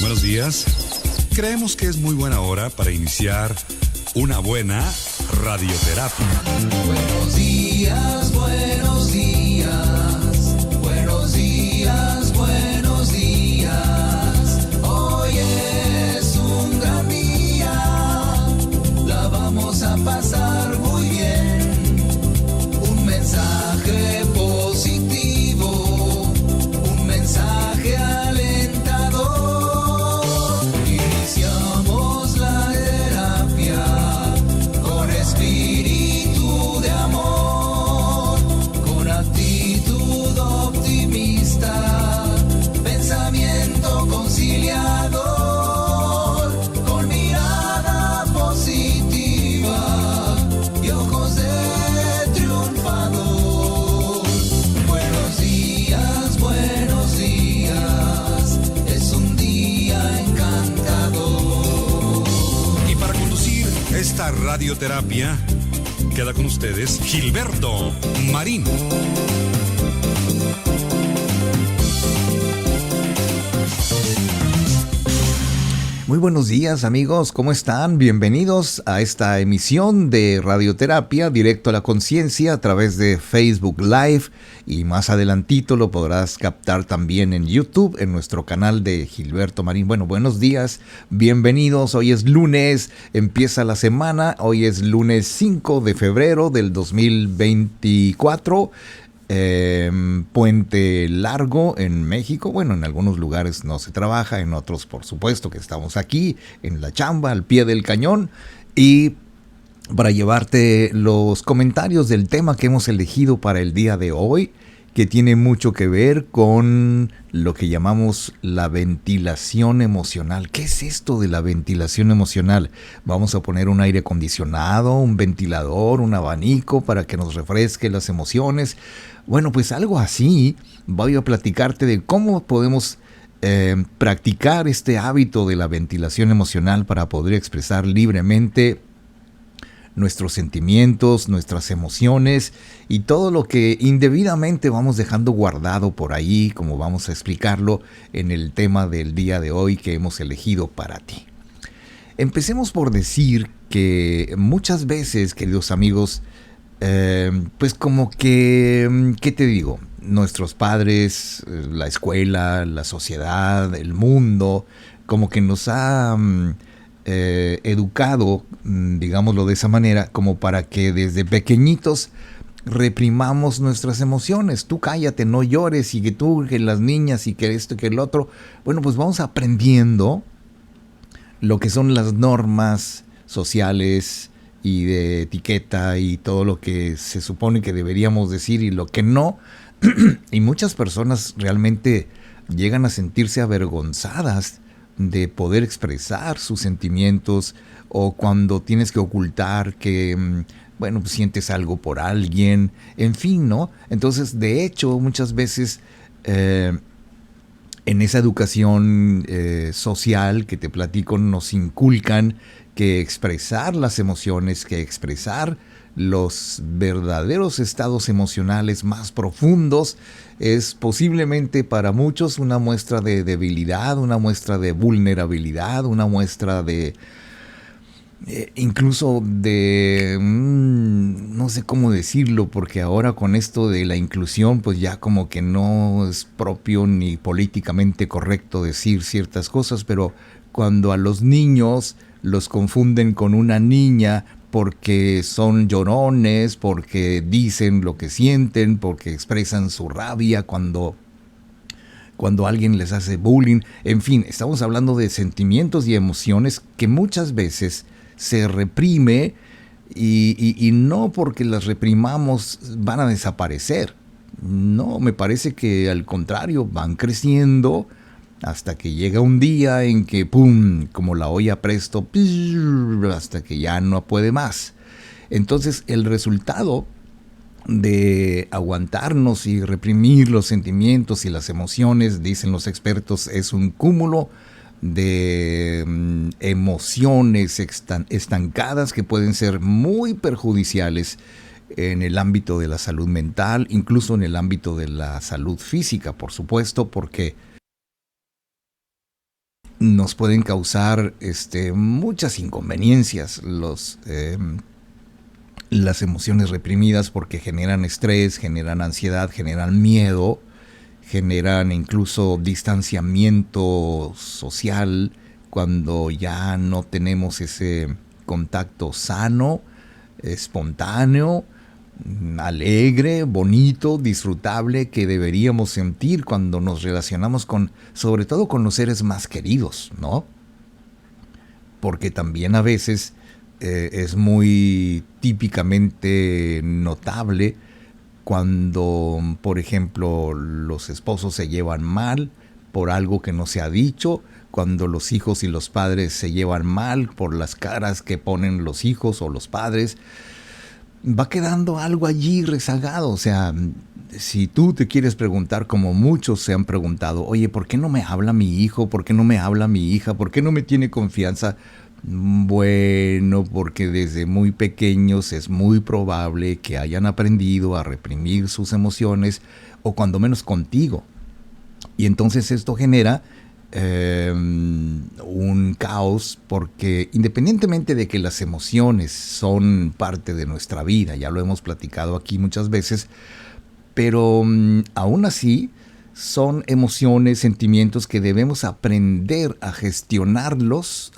Buenos días. Creemos que es muy buena hora para iniciar una buena radioterapia. Buenos días, buenos días, buenos días, buenos días. Hoy es un gran día, la vamos a pasar muy bien. Un mensaje positivo, un mensaje alentador. Iniciamos la terapia con espíritu de amor, con actitud optimista, pensamiento conciliador, con mirada positiva y ojos de triunfador. Buenos días, es un día encantador. Y para conducir esta radioterapia, queda con ustedes Gilberto Marín. Muy buenos días amigos, ¿cómo están? Bienvenidos a esta emisión de Radioterapia Directo a la Conciencia a través de Facebook Live, y más adelantito lo podrás captar también en YouTube, en nuestro canal de Gilberto Marín. Bueno, buenos días, bienvenidos. Hoy es lunes, empieza la semana, hoy es lunes 5 de febrero del 2024. Puente largo en México. Bueno, en algunos lugares no se trabaja, en otros por supuesto que estamos aquí en la chamba, al pie del cañón, y para llevarte los comentarios del tema que hemos elegido para el día de hoy, que tiene mucho que ver con lo que llamamos la ventilación emocional. ¿Qué es esto de la ventilación emocional? Vamos a poner un aire acondicionado, un ventilador, un abanico para que nos refresque las emociones. Bueno, pues algo así. Voy a platicarte de cómo podemos practicar este hábito de la ventilación emocional para poder expresar libremente nuestros sentimientos, nuestras emociones y todo lo que indebidamente vamos dejando guardado por ahí, como vamos a explicarlo en el tema del día de hoy que hemos elegido para ti. Empecemos por decir que muchas veces, queridos amigos, pues como que, ¿qué te digo? Nuestros padres, la escuela, la sociedad, el mundo, como que nos ha educado, digámoslo de esa manera, como para que desde pequeñitos reprimamos nuestras emociones. Tú cállate, no llores, y que tú, que las niñas, y que esto y que el otro. Bueno, pues vamos aprendiendo lo que son las normas sociales y de etiqueta y todo lo que se supone que deberíamos decir y lo que no. Y muchas personas realmente llegan a sentirse avergonzadas de poder expresar sus sentimientos, o cuando tienes que ocultar que, bueno, pues sientes algo por alguien, en fin, ¿no? Entonces, de hecho, muchas veces en esa educación social que te platico, nos inculcan que expresar las emociones, que expresar los verdaderos estados emocionales más profundos es posiblemente para muchos una muestra de debilidad, una muestra de vulnerabilidad, una muestra de incluso de no sé cómo decirlo, porque ahora con esto de la inclusión pues ya como que no es propio ni políticamente correcto decir ciertas cosas, pero cuando a los niños los confunden con una niña porque son llorones, porque dicen lo que sienten, porque expresan su rabia cuando alguien les hace bullying. En fin, estamos hablando de sentimientos y emociones que muchas veces se reprime, y no porque las reprimamos van a desaparecer. No, me parece que al contrario, van creciendo hasta que llega un día en que, ¡pum!, como la olla presto, hasta que ya no puede más. Entonces, el resultado de aguantarnos y reprimir los sentimientos y las emociones, dicen los expertos, es un cúmulo de emociones estancadas que pueden ser muy perjudiciales en el ámbito de la salud mental, incluso en el ámbito de la salud física, por supuesto, porque nos pueden causar muchas inconveniencias las emociones reprimidas, porque generan estrés, generan ansiedad, generan miedo, generan incluso distanciamiento social cuando ya no tenemos ese contacto sano, espontáneo, alegre, bonito, disfrutable que deberíamos sentir cuando nos relacionamos sobre todo con los seres más queridos, ¿no? Porque también a veces es muy típicamente notable cuando, por ejemplo, los esposos se llevan mal por algo que no se ha dicho, cuando los hijos y los padres se llevan mal por las caras que ponen los hijos o los padres. Va quedando algo allí rezagado. O sea, si tú te quieres preguntar, como muchos se han preguntado, oye, ¿por qué no me habla mi hijo? ¿Por qué no me habla mi hija? ¿Por qué no me tiene confianza? Bueno, porque desde muy pequeños es muy probable que hayan aprendido a reprimir sus emociones, o cuando menos contigo. Y entonces esto genera un caos, porque independientemente de que las emociones son parte de nuestra vida, ya lo hemos platicado aquí muchas veces, pero aún así son emociones, sentimientos que debemos aprender a gestionarlas,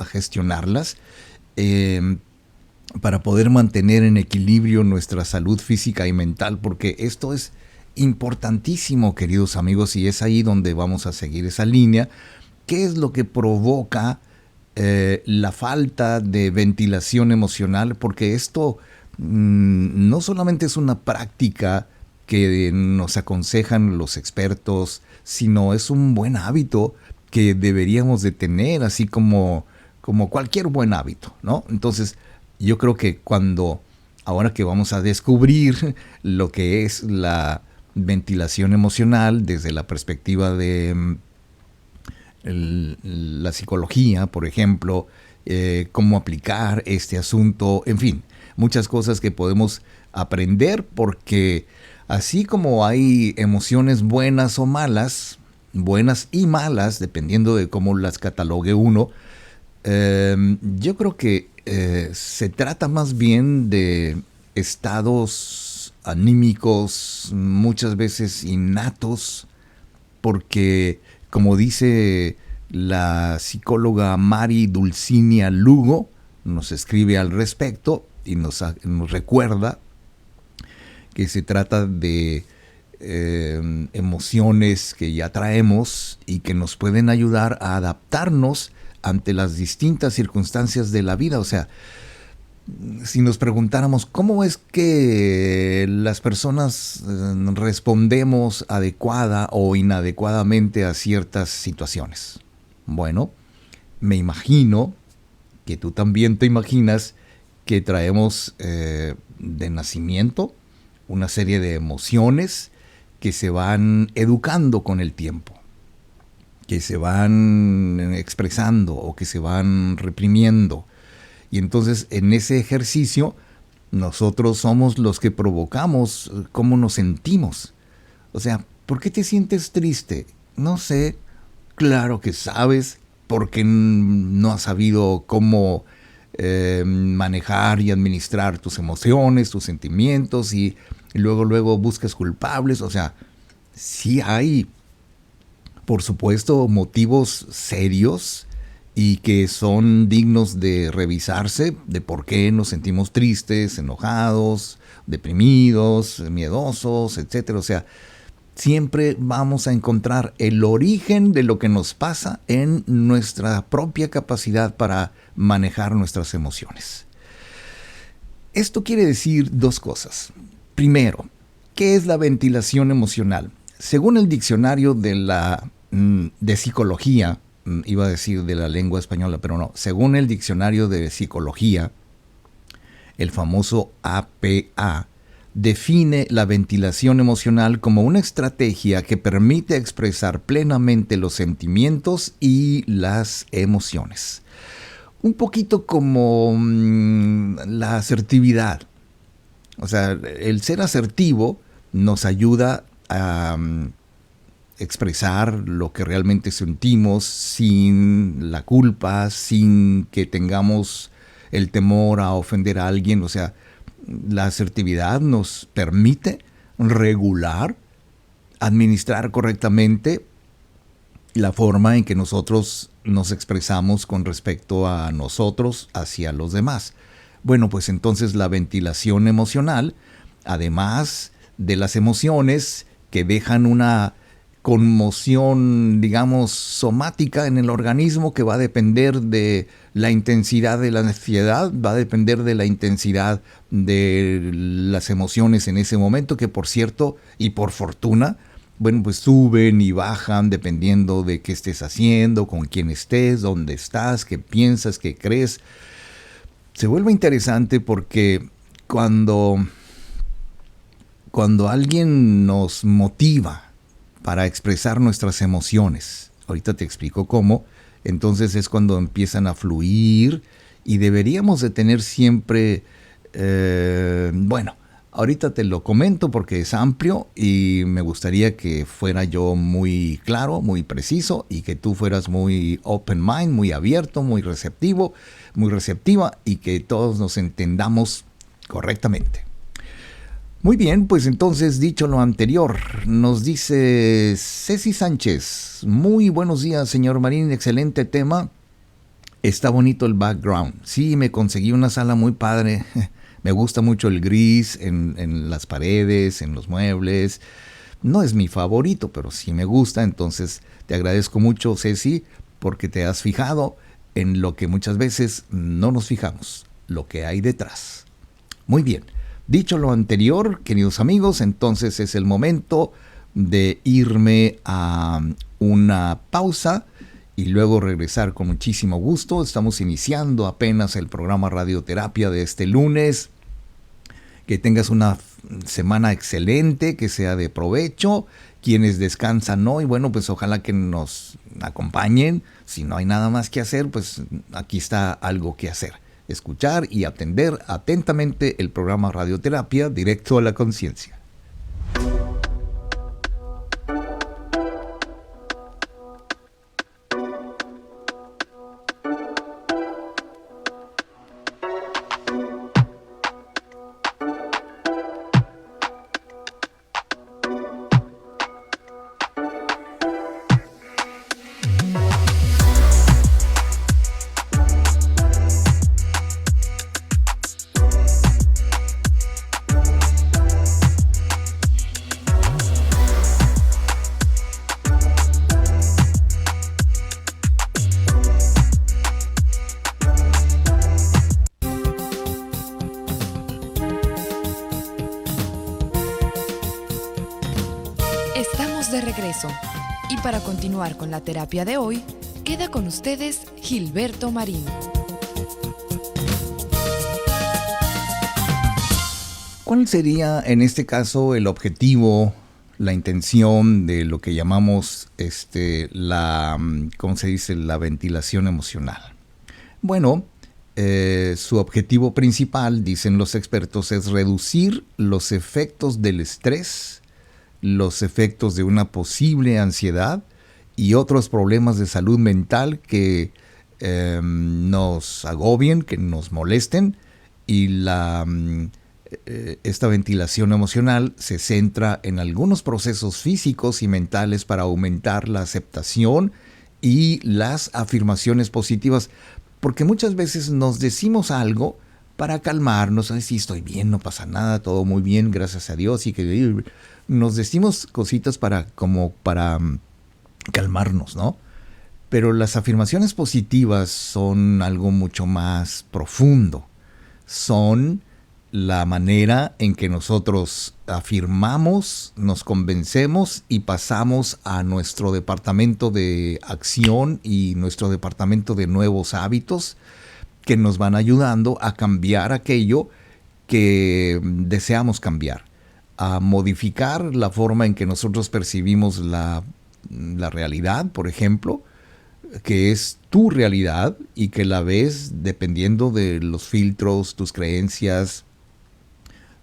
para poder mantener en equilibrio nuestra salud física y mental, porque esto es importantísimo, queridos amigos, y es ahí donde vamos a seguir esa línea. ¿Qué es lo que provoca la falta de ventilación emocional? Porque esto no solamente es una práctica que nos aconsejan los expertos, sino es un buen hábito que deberíamos de tener, así como cualquier buen hábito, ¿no? Entonces, yo creo que ahora que vamos a descubrir lo que es la ventilación emocional desde la perspectiva de la psicología, por ejemplo, cómo aplicar este asunto, en fin, muchas cosas que podemos aprender, porque así como hay emociones buenas o malas, buenas y malas, dependiendo de cómo las catalogue uno, yo creo que se trata más bien de estados anímicos muchas veces innatos, porque como dice la psicóloga Mari Dulcinea Lugo, nos escribe al respecto y nos recuerda que se trata de emociones que ya traemos y que nos pueden ayudar a adaptarnos ante las distintas circunstancias de la vida. O sea, si nos preguntáramos cómo es que las personas respondemos adecuada o inadecuadamente a ciertas situaciones. Bueno, me imagino que tú también te imaginas que traemos de nacimiento una serie de emociones que se van educando con el tiempo, que se van expresando o que se van reprimiendo. Y entonces en ese ejercicio nosotros somos los que provocamos cómo nos sentimos. O sea, ¿por qué te sientes triste? No sé, claro que sabes, porque no has sabido cómo manejar y administrar tus emociones, tus sentimientos, y luego buscas culpables. O sea, sí hay, por supuesto, motivos serios y que son dignos de revisarse, de por qué nos sentimos tristes, enojados, deprimidos, miedosos, etcétera. O sea, siempre vamos a encontrar el origen de lo que nos pasa en nuestra propia capacidad para manejar nuestras emociones. Esto quiere decir dos cosas. Primero, ¿qué es la ventilación emocional? Según el diccionario de psicología, iba a decir de la lengua española, pero no. Según el diccionario de psicología, el famoso APA, define la ventilación emocional como una estrategia que permite expresar plenamente los sentimientos y las emociones. Un poquito como la asertividad. O sea, el ser asertivo nos ayuda a expresar lo que realmente sentimos sin la culpa, sin que tengamos el temor a ofender a alguien. O sea, la asertividad nos permite regular, administrar correctamente la forma en que nosotros nos expresamos con respecto a nosotros hacia los demás. Bueno, pues entonces la ventilación emocional, además de las emociones que dejan una conmoción, digamos, somática en el organismo, que va a depender de la intensidad de la ansiedad, va a depender de la intensidad de las emociones en ese momento, que por cierto, y por fortuna, bueno, pues suben y bajan dependiendo de qué estés haciendo, con quién estés, dónde estás, qué piensas, qué crees. Se vuelve interesante porque cuando alguien nos motiva para expresar nuestras emociones, ahorita te explico cómo, entonces es cuando empiezan a fluir y deberíamos de tener siempre, bueno, ahorita te lo comento porque es amplio y me gustaría que fuera yo muy claro, muy preciso y que tú fueras muy open mind, muy abierto, muy receptivo, muy receptiva y que todos nos entendamos correctamente. Muy bien, pues entonces dicho lo anterior, nos dice Ceci Sánchez, muy buenos días señor Marín, excelente tema, está bonito el background, sí me conseguí una sala muy padre, me gusta mucho el gris en las paredes, en los muebles, no es mi favorito, pero sí me gusta, entonces te agradezco mucho Ceci porque te has fijado en lo que muchas veces no nos fijamos, lo que hay detrás. Muy bien. Dicho lo anterior, queridos amigos, entonces es el momento de irme a una pausa y luego regresar con muchísimo gusto. Estamos iniciando apenas el programa Radioterapia de este lunes. Que tengas una semana excelente, que sea de provecho. Quienes descansan hoy, bueno, pues ojalá que nos acompañen. Si no hay nada más que hacer, pues aquí está algo que hacer. Escuchar y atender atentamente el programa Radioterapia Directo a la Conciencia. De regreso. Y para continuar con la terapia de hoy, queda con ustedes Gilberto Marín. ¿Cuál sería en este caso el objetivo, la intención de lo que llamamos ¿cómo se dice? La ventilación emocional? Bueno, su objetivo principal, dicen los expertos, es reducir los efectos del estrés, los efectos de una posible ansiedad y otros problemas de salud mental que nos agobien, que nos molesten, y esta ventilación emocional se centra en algunos procesos físicos y mentales para aumentar la aceptación y las afirmaciones positivas, porque muchas veces nos decimos algo para calmarnos, sí, estoy bien, no pasa nada, todo muy bien, gracias a Dios, y que nos decimos cositas para calmarnos, ¿no? Pero las afirmaciones positivas son algo mucho más profundo. Son la manera en que nosotros afirmamos, nos convencemos y pasamos a nuestro departamento de acción y nuestro departamento de nuevos hábitos que nos van ayudando a cambiar aquello que deseamos cambiar, a modificar la forma en que nosotros percibimos la realidad, por ejemplo, que es tu realidad y que la ves dependiendo de los filtros, tus creencias,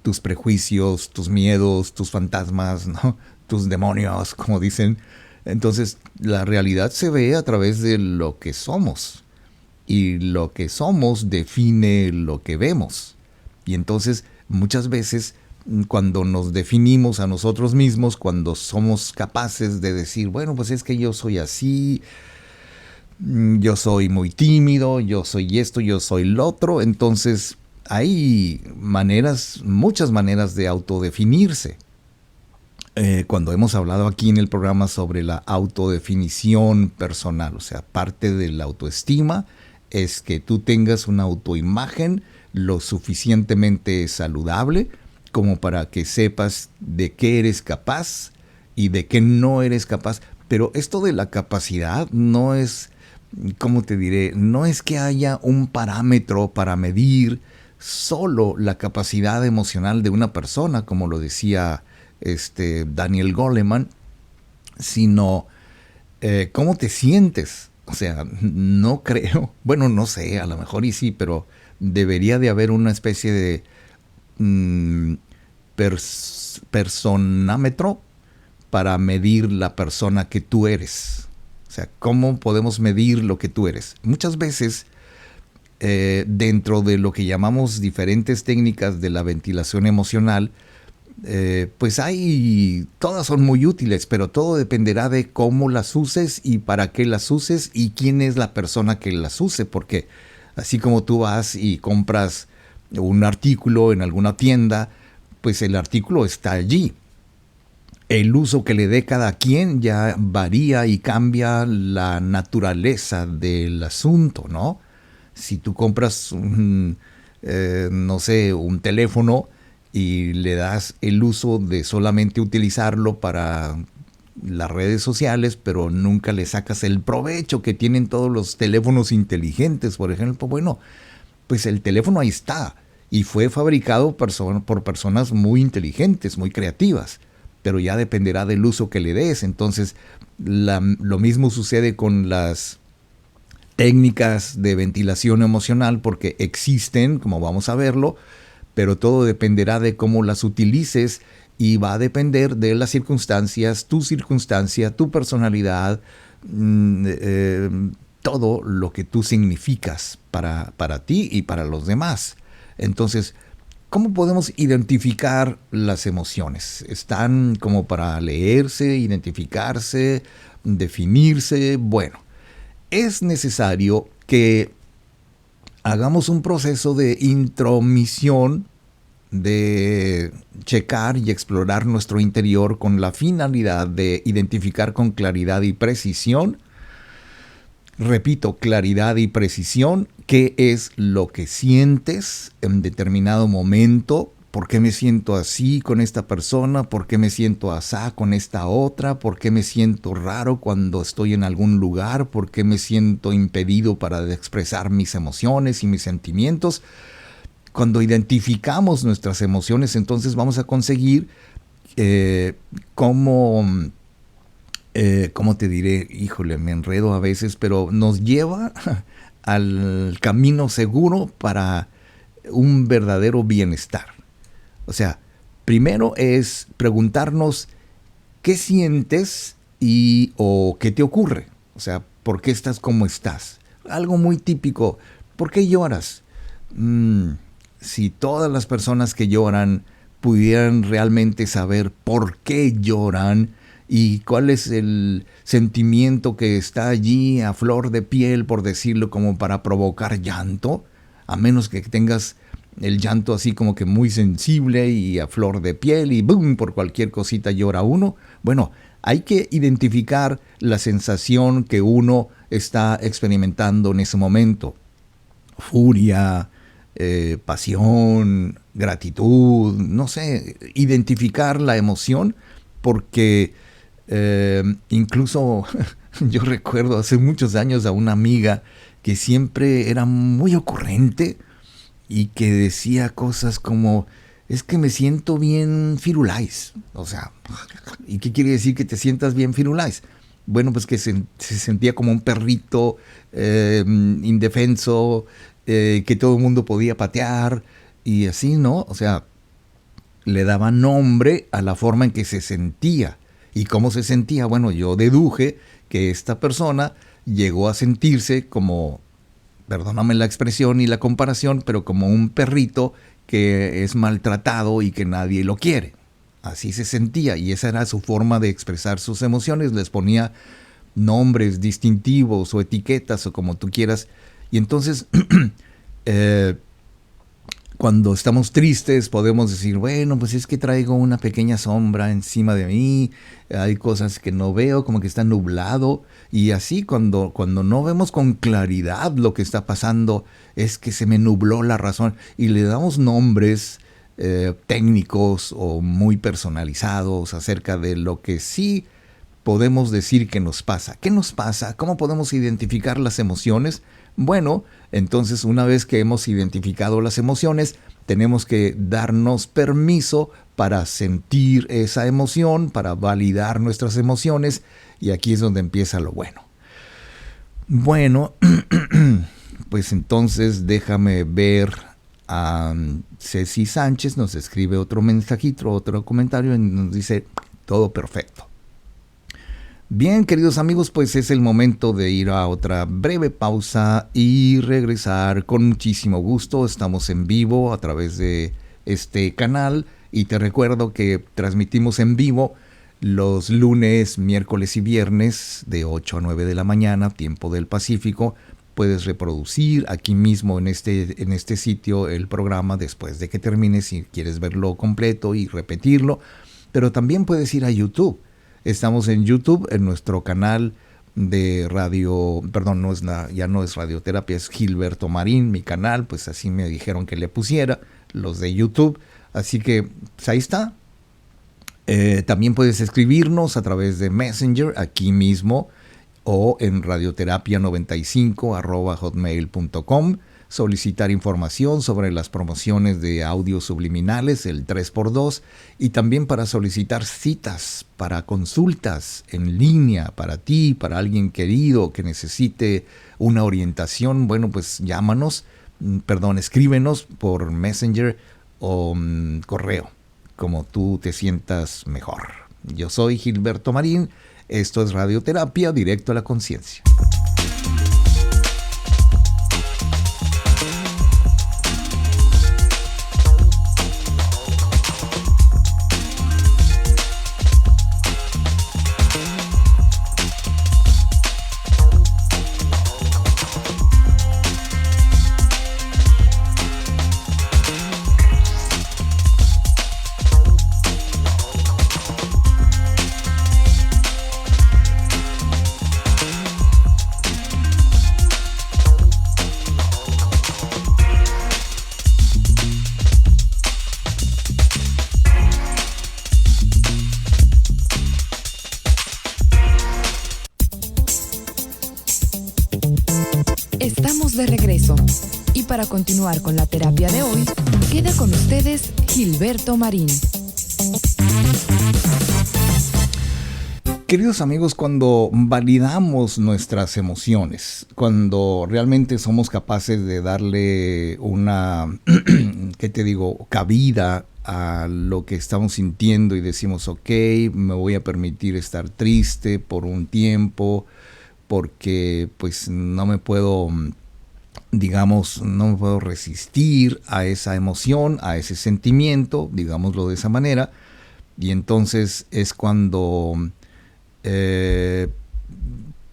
tus prejuicios, tus miedos, tus fantasmas, ¿no? Tus demonios, como dicen. Entonces, la realidad se ve a través de lo que somos. Y lo que somos define lo que vemos. Y entonces, muchas veces, cuando nos definimos a nosotros mismos, cuando somos capaces de decir, bueno, pues es que yo soy así, yo soy muy tímido, yo soy esto, yo soy lo otro, entonces hay muchas maneras de autodefinirse. Cuando hemos hablado aquí en el programa sobre la autodefinición personal, o sea, parte de la autoestima es que tú tengas una autoimagen lo suficientemente saludable como para que sepas de qué eres capaz y de qué no eres capaz. Pero esto de la capacidad no es, ¿cómo te diré? No es que haya un parámetro para medir solo la capacidad emocional de una persona, como lo decía Daniel Goleman, sino cómo te sientes. O sea, no creo, bueno, no sé, a lo mejor y sí, pero debería de haber una especie de personámetro para medir la persona que tú eres. O sea, ¿cómo podemos medir lo que tú eres? Muchas veces, dentro de lo que llamamos diferentes técnicas de la ventilación emocional, pues todas son muy útiles, pero todo dependerá de cómo las uses y para qué las uses y quién es la persona que las use, porque así como tú vas y compras un artículo en alguna tienda, pues el artículo está allí. El uso que le dé cada quien ya varía y cambia la naturaleza del asunto, ¿no? Si tú compras no sé, un teléfono y le das el uso de solamente utilizarlo para las redes sociales, pero nunca le sacas el provecho que tienen todos los teléfonos inteligentes, por ejemplo, bueno, pues el teléfono ahí está y fue fabricado por personas muy inteligentes, muy creativas, pero ya dependerá del uso que le des. Entonces, lo mismo sucede con las técnicas de ventilación emocional, porque existen, como vamos a verlo, pero todo dependerá de cómo las utilices y va a depender de las circunstancias, tu personalidad, todo lo que tú significas para ti y para los demás. Entonces, ¿cómo podemos identificar las emociones? ¿Están como para leerse, identificarse, definirse? Bueno, es necesario que hagamos un proceso de intromisión, de checar y explorar nuestro interior con la finalidad de identificar con claridad y precisión, repito, claridad y precisión, qué es lo que sientes en determinado momento. ¿Por qué me siento así con esta persona? ¿Por qué me siento asá con esta otra? ¿Por qué me siento raro cuando estoy en algún lugar? ¿Por qué me siento impedido para expresar mis emociones y mis sentimientos? Cuando identificamos nuestras emociones, entonces vamos a conseguir ¿cómo te diré? Híjole, me enredo a veces, pero nos lleva al camino seguro para un verdadero bienestar. O sea, primero es preguntarnos qué sientes o qué te ocurre. O sea, ¿por qué estás como estás? Algo muy típico. ¿Por qué lloras? Si todas las personas que lloran pudieran realmente saber por qué lloran y cuál es el sentimiento que está allí a flor de piel, por decirlo, como para provocar llanto, a menos que tengas el llanto así como que muy sensible y a flor de piel y ¡boom! Por cualquier cosita llora uno. Bueno, hay que identificar la sensación que uno está experimentando en ese momento. Furia, pasión, gratitud, no sé, identificar la emoción, porque incluso yo recuerdo hace muchos años a una amiga que siempre era muy ocurrente y que decía cosas como, es que me siento bien firulais. O sea, ¿y qué quiere decir que te sientas bien firulais? Bueno, pues que se sentía como un perrito indefenso, que todo el mundo podía patear y así, ¿no? O sea, le daba nombre a la forma en que se sentía. ¿Y cómo se sentía? Bueno, yo deduje que esta persona llegó a sentirse como, perdóname la expresión y la comparación, pero como un perrito que es maltratado y que nadie lo quiere. Así se sentía, y esa era su forma de expresar sus emociones. Les ponía nombres distintivos o etiquetas o como tú quieras. Y entonces, cuando estamos tristes podemos decir, bueno, pues es que traigo una pequeña sombra encima de mí, hay cosas que no veo, como que está nublado, y así cuando no vemos con claridad lo que está pasando, es que se me nubló la razón, y le damos nombres técnicos o muy personalizados acerca de lo que sí podemos decir que nos pasa. ¿Qué nos pasa? ¿Cómo podemos identificar las emociones? Bueno, entonces una vez que hemos identificado las emociones, tenemos que darnos permiso para sentir esa emoción, para validar nuestras emociones, y aquí es donde empieza lo bueno. Bueno, pues entonces déjame ver a Ceci Sánchez, nos escribe otro mensajito, otro comentario, y nos dice, todo perfecto. Bien, queridos amigos, pues es el momento de ir a otra breve pausa y regresar con muchísimo gusto. Estamos en vivo a través de este canal y te recuerdo que transmitimos en vivo los lunes, miércoles y viernes de 8 a 9 de la mañana, tiempo del Pacífico. Puedes reproducir aquí mismo en este sitio el programa después de que termine si quieres verlo completo y repetirlo, pero también puedes ir a YouTube. Estamos en YouTube, en nuestro canal de radio, perdón, ya no es Radioterapia, es Gilberto Marín, mi canal, pues así me dijeron que le pusiera, los de YouTube, así que pues ahí está. También puedes escribirnos a través de Messenger, aquí mismo, o en radioterapia95@hotmail.com, solicitar información sobre las promociones de audios subliminales, el 3x2, y también para solicitar citas para consultas en línea para ti, para alguien querido que necesite una orientación. Bueno, pues escríbenos por Messenger o correo, como tú te sientas mejor. Yo soy Gilberto Marín, esto es Radioterapia, directo a la conciencia. Estamos de regreso y para continuar con la terapia de hoy, queda con ustedes Gilberto Marín. Queridos amigos, cuando validamos nuestras emociones, cuando realmente somos capaces de darle una, cabida a lo que estamos sintiendo y decimos, ok, me voy a permitir estar triste por un tiempo, porque pues no me puedo resistir a esa emoción, a ese sentimiento, digámoslo de esa manera, y entonces es cuando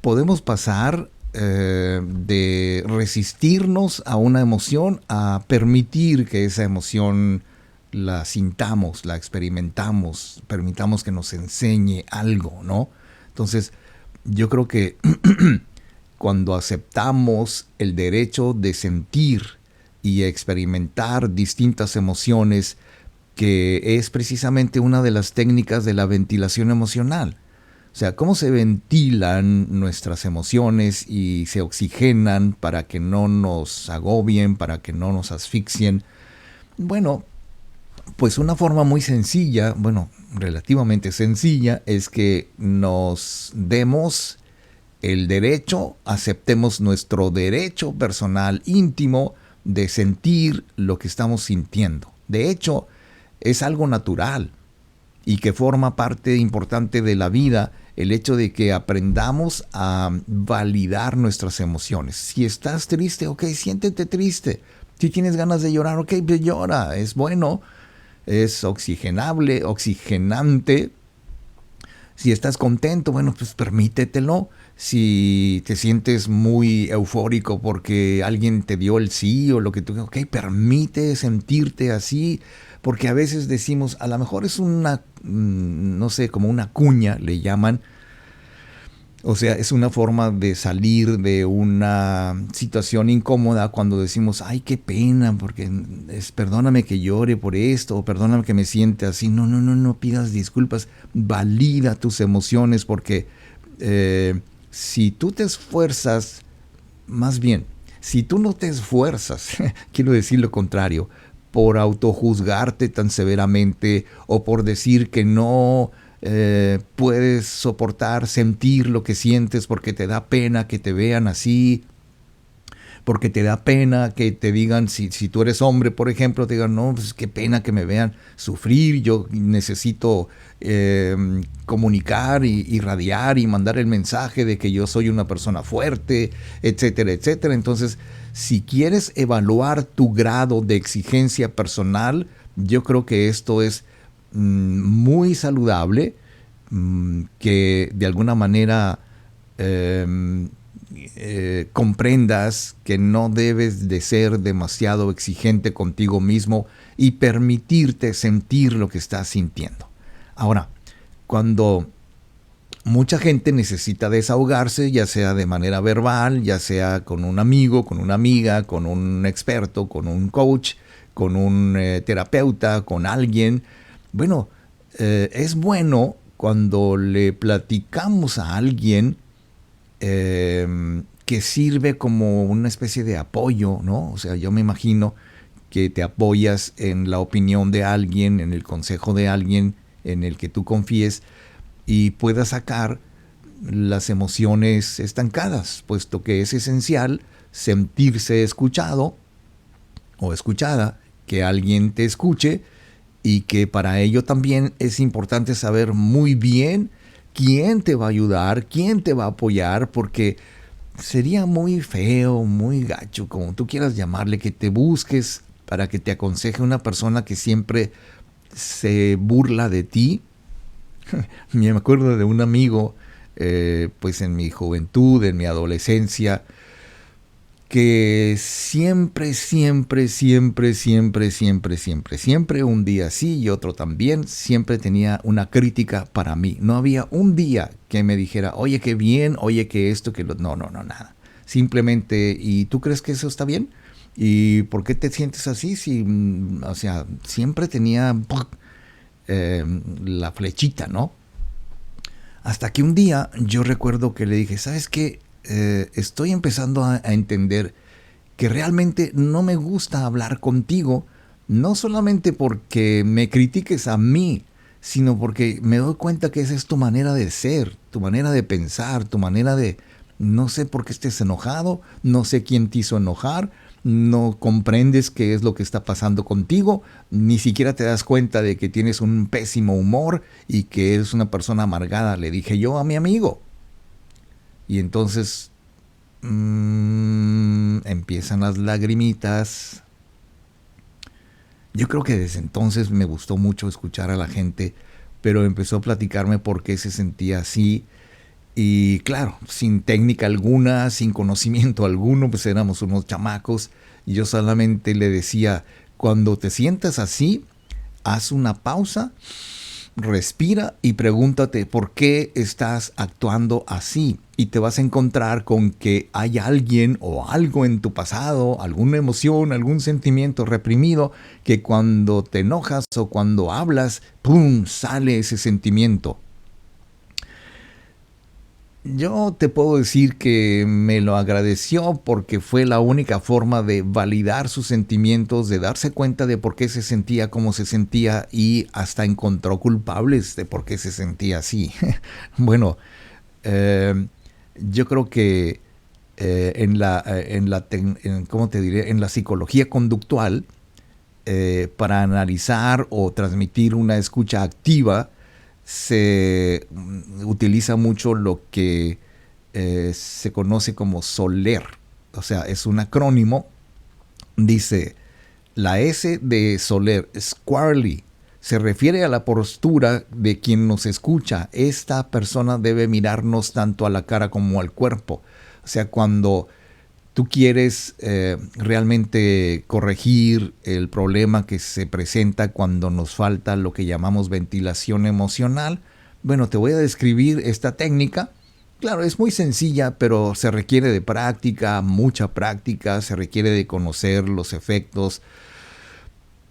podemos pasar de resistirnos a una emoción a permitir que esa emoción la sintamos, la experimentamos, permitamos que nos enseñe algo, ¿no? Entonces, yo creo que cuando aceptamos el derecho de sentir y experimentar distintas emociones, que es precisamente una de las técnicas de la ventilación emocional. O sea, cómo se ventilan nuestras emociones y se oxigenan para que no nos agobien, para que no nos asfixien. Bueno, pues una forma muy sencilla, relativamente sencilla, es que nos demos el derecho, aceptemos nuestro derecho personal íntimo de sentir lo que estamos sintiendo. De hecho, es algo natural y que forma parte importante de la vida, el hecho de que aprendamos a validar nuestras emociones. Si estás triste, ok, siéntete triste. Si tienes ganas de llorar, ok, pues llora, es bueno, es oxigenante. Si estás contento, bueno, pues permítetelo. Si te sientes muy eufórico porque alguien te dio el sí o lo que tú, ok, permite sentirte así, porque a veces decimos, a lo mejor es una, no sé, como una cuña, le llaman. O sea, es una forma de salir de una situación incómoda cuando decimos, ay, qué pena, porque perdóname que llore por esto, o perdóname que me siente así. No pidas disculpas, valida tus emociones, porque si tú te esfuerzas, más bien, si tú no te esfuerzas, quiero decir lo contrario, por autojuzgarte tan severamente o por decir que no puedes soportar sentir lo que sientes porque te da pena que te vean así, porque te da pena que te digan, si tú eres hombre, por ejemplo, te digan, no, pues qué pena que me vean sufrir, yo necesito comunicar y irradiar y mandar el mensaje de que yo soy una persona fuerte, etcétera, etcétera. Entonces, si quieres evaluar tu grado de exigencia personal, yo creo que esto es muy saludable, que de alguna manera comprendas que no debes de ser demasiado exigente contigo mismo y permitirte sentir lo que estás sintiendo. Ahora, cuando mucha gente necesita desahogarse, ya sea de manera verbal, ya sea con un amigo, con una amiga, con un experto, con un coach, con un terapeuta, con alguien, bueno, es bueno cuando le platicamos a alguien que sirve como una especie de apoyo, ¿no? O sea, yo me imagino que te apoyas en la opinión de alguien, en el consejo de alguien en el que tú confíes y puedas sacar las emociones estancadas, puesto que es esencial sentirse escuchado o escuchada, que alguien te escuche, y que para ello también es importante saber muy bien quién te va a ayudar, quién te va a apoyar, porque sería muy feo, muy gacho, como tú quieras llamarle, que te busques para que te aconseje una persona que siempre se burla de ti. Me acuerdo de un amigo, pues en mi juventud, en mi adolescencia, que siempre, un día sí y otro también, siempre tenía una crítica para mí. No había un día que me dijera, oye, qué bien, oye, que esto, que lo... No, nada. Simplemente, ¿y tú crees que eso está bien? ¿Y por qué te sientes así? Si, o sea, siempre tenía la flechita, ¿no? Hasta que un día yo recuerdo que le dije, ¿sabes qué? Estoy empezando a entender que realmente no me gusta hablar contigo, no solamente porque me critiques a mí, sino porque me doy cuenta que esa es tu manera de ser, tu manera de pensar, tu manera de... No sé por qué estés enojado, no sé quién te hizo enojar, no comprendes qué es lo que está pasando contigo, ni siquiera te das cuenta de que tienes un pésimo humor y que eres una persona amargada, le dije yo a mi amigo. Y entonces empiezan las lagrimitas. Yo creo que desde entonces me gustó mucho escuchar a la gente, pero empezó a platicarme por qué se sentía así. Y claro, sin técnica alguna, sin conocimiento alguno, pues éramos unos chamacos. Y yo solamente le decía, cuando te sientas así, haz una pausa, respira y pregúntate por qué estás actuando así. Y te vas a encontrar con que hay alguien o algo en tu pasado, alguna emoción, algún sentimiento reprimido, que cuando te enojas o cuando hablas, ¡pum!, sale ese sentimiento. Yo te puedo decir que me lo agradeció porque fue la única forma de validar sus sentimientos, de darse cuenta de por qué se sentía como se sentía y hasta encontró culpables de por qué se sentía así. Bueno, yo creo que ¿cómo te diré? En la psicología conductual para analizar o transmitir una escucha activa, se utiliza mucho lo que se conoce como SOLER. O sea, es un acrónimo. Dice, la S de SOLER, squarely, se refiere a la postura de quien nos escucha. Esta persona debe mirarnos tanto a la cara como al cuerpo. O sea, cuando tú quieres realmente corregir el problema que se presenta cuando nos falta lo que llamamos ventilación emocional, bueno, te voy a describir esta técnica. Claro, es muy sencilla, pero se requiere de práctica, mucha práctica, se requiere de conocer los efectos,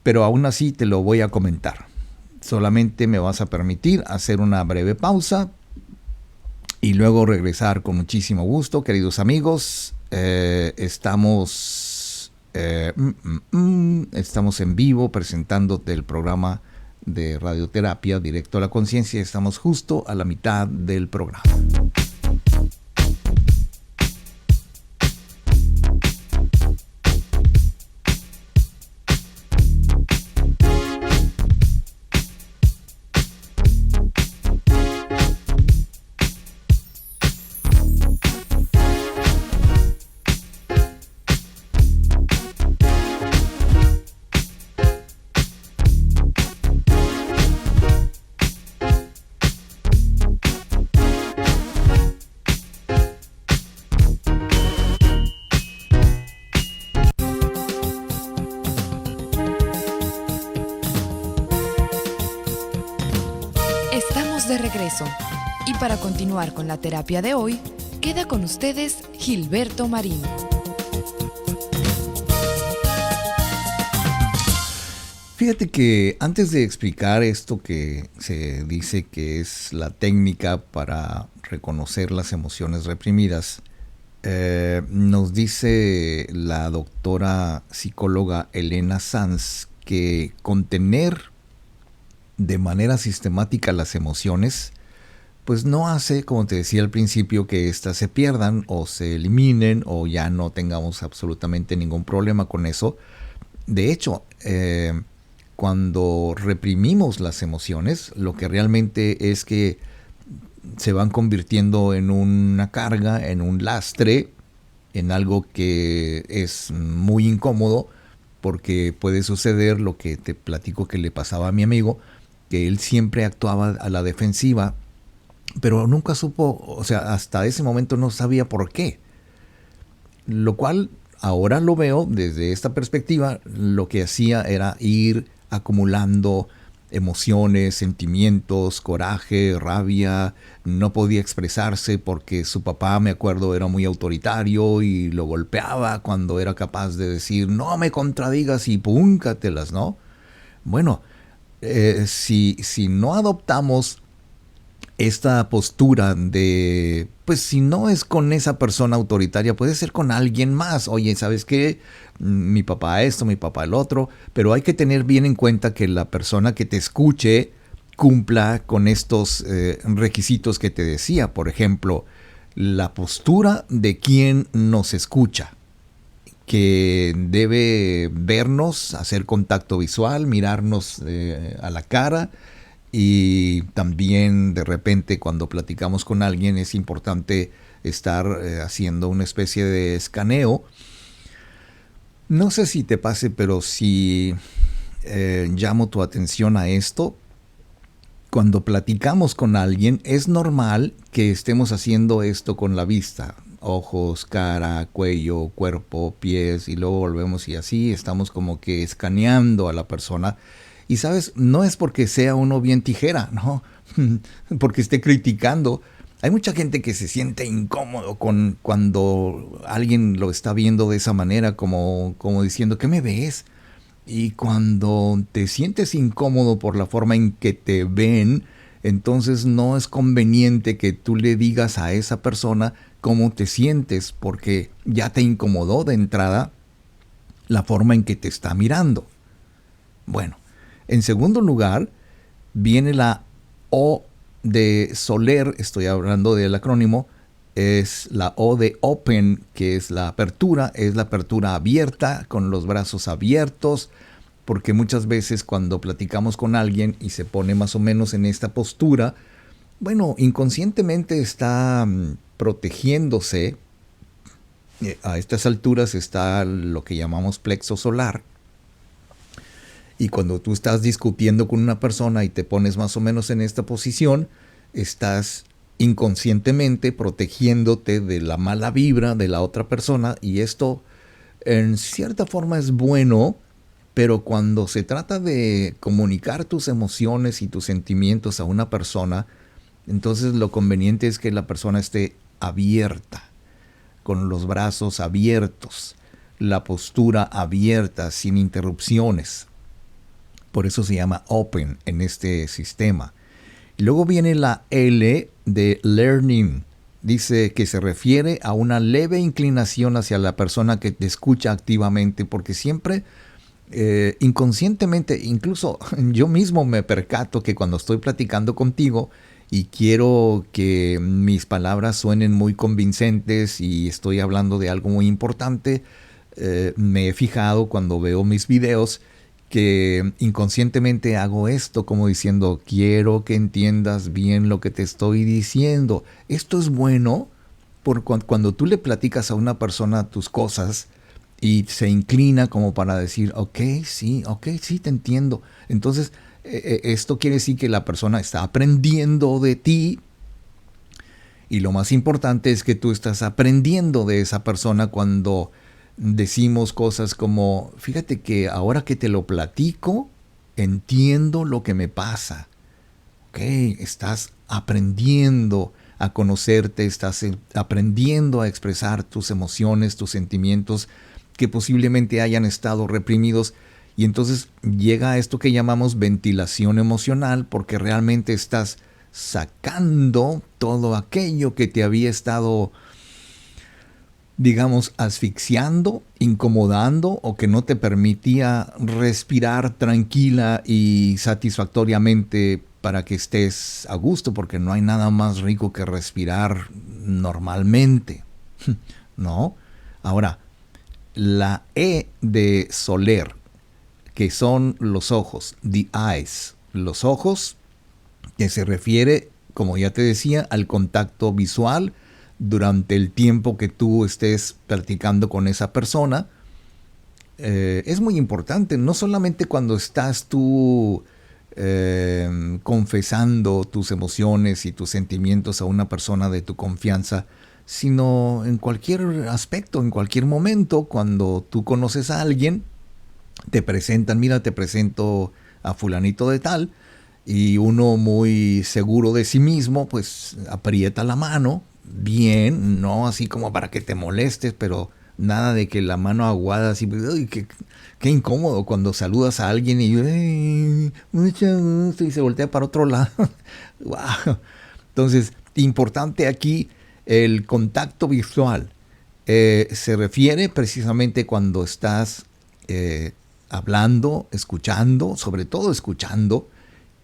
pero aún así te lo voy a comentar. Solamente me vas a permitir hacer una breve pausa y luego regresar con muchísimo gusto, queridos amigos. Estamos en vivo presentándote el programa de radioterapia Directo a la Conciencia. Estamos justo a la mitad del programa. De regreso. Y para continuar con la terapia de hoy, queda con ustedes Gilberto Marín. Fíjate que antes de explicar esto que se dice que es la técnica para reconocer las emociones reprimidas, nos dice la doctora psicóloga Elena Sanz que contener de manera sistemática las emociones, pues no hace, como te decía al principio, que éstas se pierdan o se eliminen o ya no tengamos absolutamente ningún problema con eso. De hecho, cuando reprimimos las emociones, lo que realmente es que se van convirtiendo en una carga, en un lastre, en algo que es muy incómodo, porque puede suceder lo que te platico que le pasaba a mi amigo, que él siempre actuaba a la defensiva, pero nunca supo, o sea, hasta ese momento no sabía por qué. Lo cual ahora lo veo desde esta perspectiva, lo que hacía era ir acumulando emociones, sentimientos, coraje, rabia. No podía expresarse porque su papá, me acuerdo, era muy autoritario y lo golpeaba cuando era capaz de decir, no me contradigas y púncatelas, ¿no? Bueno, si no adoptamos esta postura de, pues si no es con esa persona autoritaria, puede ser con alguien más. Oye, ¿sabes qué? Mi papá esto, mi papá el otro, pero hay que tener bien en cuenta que la persona que te escuche cumpla con estos requisitos que te decía. Por ejemplo, la postura de quien nos escucha, que debe vernos, hacer contacto visual, mirarnos a la cara, y también de repente cuando platicamos con alguien es importante estar haciendo una especie de escaneo. No sé si te pase, pero si llamo tu atención a esto, cuando platicamos con alguien es normal que estemos haciendo esto con la vista. Ojos, cara, cuello, cuerpo, pies, y luego volvemos y así estamos como que escaneando a la persona. Y sabes, no es porque sea uno bien tijera, no, porque esté criticando. Hay mucha gente que se siente incómodo cuando alguien lo está viendo de esa manera, como diciendo, ¿qué me ves? Y cuando te sientes incómodo por la forma en que te ven, entonces no es conveniente que tú le digas a esa persona cómo te sientes, porque ya te incomodó de entrada la forma en que te está mirando. Bueno, en segundo lugar, viene la O de Soler, estoy hablando del acrónimo, es la O de Open, que es la apertura abierta, con los brazos abiertos, porque muchas veces cuando platicamos con alguien y se pone más o menos en esta postura, bueno, inconscientemente está protegiéndose. A estas alturas está lo que llamamos plexo solar. Y cuando tú estás discutiendo con una persona y te pones más o menos en esta posición, estás inconscientemente protegiéndote de la mala vibra de la otra persona, y esto en cierta forma es bueno, pero cuando se trata de comunicar tus emociones y tus sentimientos a una persona, entonces lo conveniente es que la persona esté abierta, con los brazos abiertos, la postura abierta, sin interrupciones. Por eso se llama open en este sistema. Y luego viene la L de learning. Dice que se refiere a una leve inclinación hacia la persona que te escucha activamente, porque siempre, inconscientemente, incluso yo mismo me percato que cuando estoy platicando contigo y quiero que mis palabras suenen muy convincentes y estoy hablando de algo muy importante, me he fijado cuando veo mis videos que inconscientemente hago esto como diciendo, quiero que entiendas bien lo que te estoy diciendo. Esto es bueno porque cuando tú le platicas a una persona tus cosas y se inclina como para decir, ok, sí, te entiendo. Entonces, esto quiere decir que la persona está aprendiendo de ti, y lo más importante es que tú estás aprendiendo de esa persona cuando decimos cosas como, fíjate que ahora que te lo platico, entiendo lo que me pasa. Ok, estás aprendiendo a conocerte, estás aprendiendo a expresar tus emociones, tus sentimientos que posiblemente hayan estado reprimidos. Y entonces llega esto que llamamos ventilación emocional, porque realmente estás sacando todo aquello que te había estado, digamos, asfixiando, incomodando, o que no te permitía respirar tranquila y satisfactoriamente para que estés a gusto, porque no hay nada más rico que respirar normalmente, ¿no? Ahora, la E de Soler, que son los ojos, the eyes, los ojos, que se refiere, como ya te decía, al contacto visual durante el tiempo que tú estés platicando con esa persona. Es muy importante, no solamente cuando estás tú confesando tus emociones y tus sentimientos a una persona de tu confianza, sino en cualquier aspecto, en cualquier momento, cuando tú conoces a alguien, te presentan, mira, te presento a fulanito de tal, y uno muy seguro de sí mismo, pues aprieta la mano, bien, no así como para que te molestes, pero nada de que la mano aguada, así, uy, qué incómodo cuando saludas a alguien y mucho gusto, y se voltea para otro lado. Wow. Entonces, importante aquí el contacto visual. Se refiere precisamente cuando estás hablando, escuchando, sobre todo escuchando,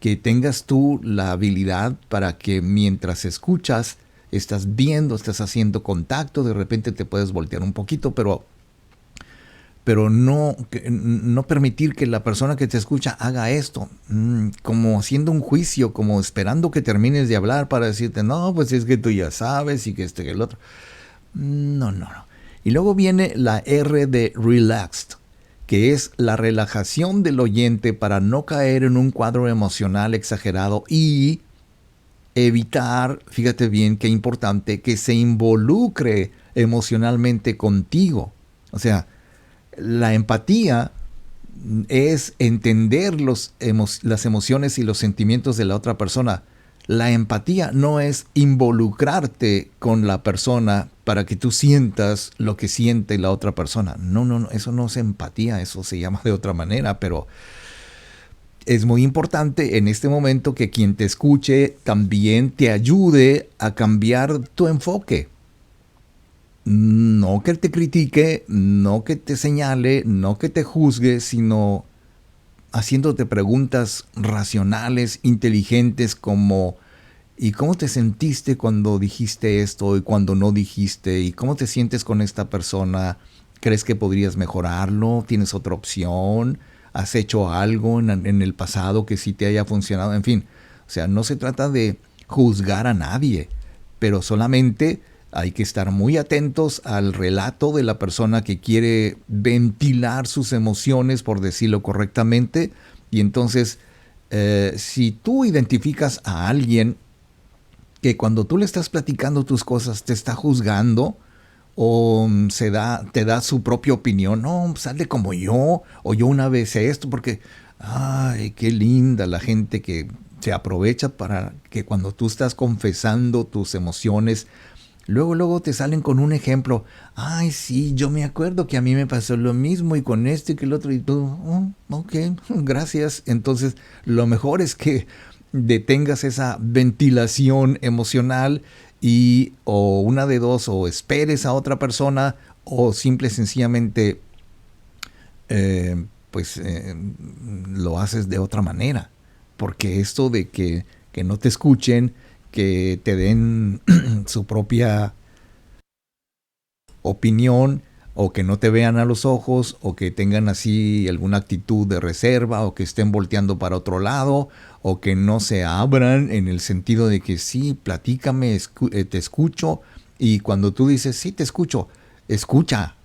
que tengas tú la habilidad para que mientras escuchas, estás viendo, estás haciendo contacto, de repente te puedes voltear un poquito, pero no permitir que la persona que te escucha haga esto, como haciendo un juicio, como esperando que termines de hablar para decirte, no, pues es que tú ya sabes y que que el otro. No. Y luego viene la R de relaxed, que es la relajación del oyente para no caer en un cuadro emocional exagerado y evitar, fíjate bien qué importante, que se involucre emocionalmente contigo. O sea, la empatía es entender las emociones y los sentimientos de la otra persona. La empatía no es involucrarte con la persona para que tú sientas lo que siente la otra persona. No, eso no es empatía, eso se llama de otra manera, pero es muy importante en este momento que quien te escuche también te ayude a cambiar tu enfoque. No que te critique, no que te señale, no que te juzgue, sino haciéndote preguntas racionales, inteligentes, como ¿y cómo te sentiste cuando dijiste esto y cuando no dijiste? ¿Y cómo te sientes con esta persona? ¿Crees que podrías mejorarlo? ¿Tienes otra opción? has hecho algo en el pasado que sí te haya funcionado, en fin. O sea, no se trata de juzgar a nadie, pero solamente hay que estar muy atentos al relato de la persona que quiere ventilar sus emociones, por decirlo correctamente. Y entonces, si tú identificas a alguien que cuando tú le estás platicando tus cosas te está juzgando o te da su propia opinión, no, sale como yo, o yo una vez esto, porque, ay, qué linda la gente que se aprovecha para que cuando tú estás confesando tus emociones, luego te salen con un ejemplo. Ay, sí, yo me acuerdo que a mí me pasó lo mismo y con esto y que el otro, y tú, ok, gracias. Entonces, lo mejor es que detengas esa ventilación emocional y o una de dos, o esperes a otra persona o simple y sencillamente lo haces de otra manera. Porque esto de que no te escuchen, que te den su propia opinión, o que no te vean a los ojos, o que tengan así alguna actitud de reserva, o que estén volteando para otro lado, o que no se abran en el sentido de que sí, platícame, te escucho, y cuando tú dices sí te escucho, escucha.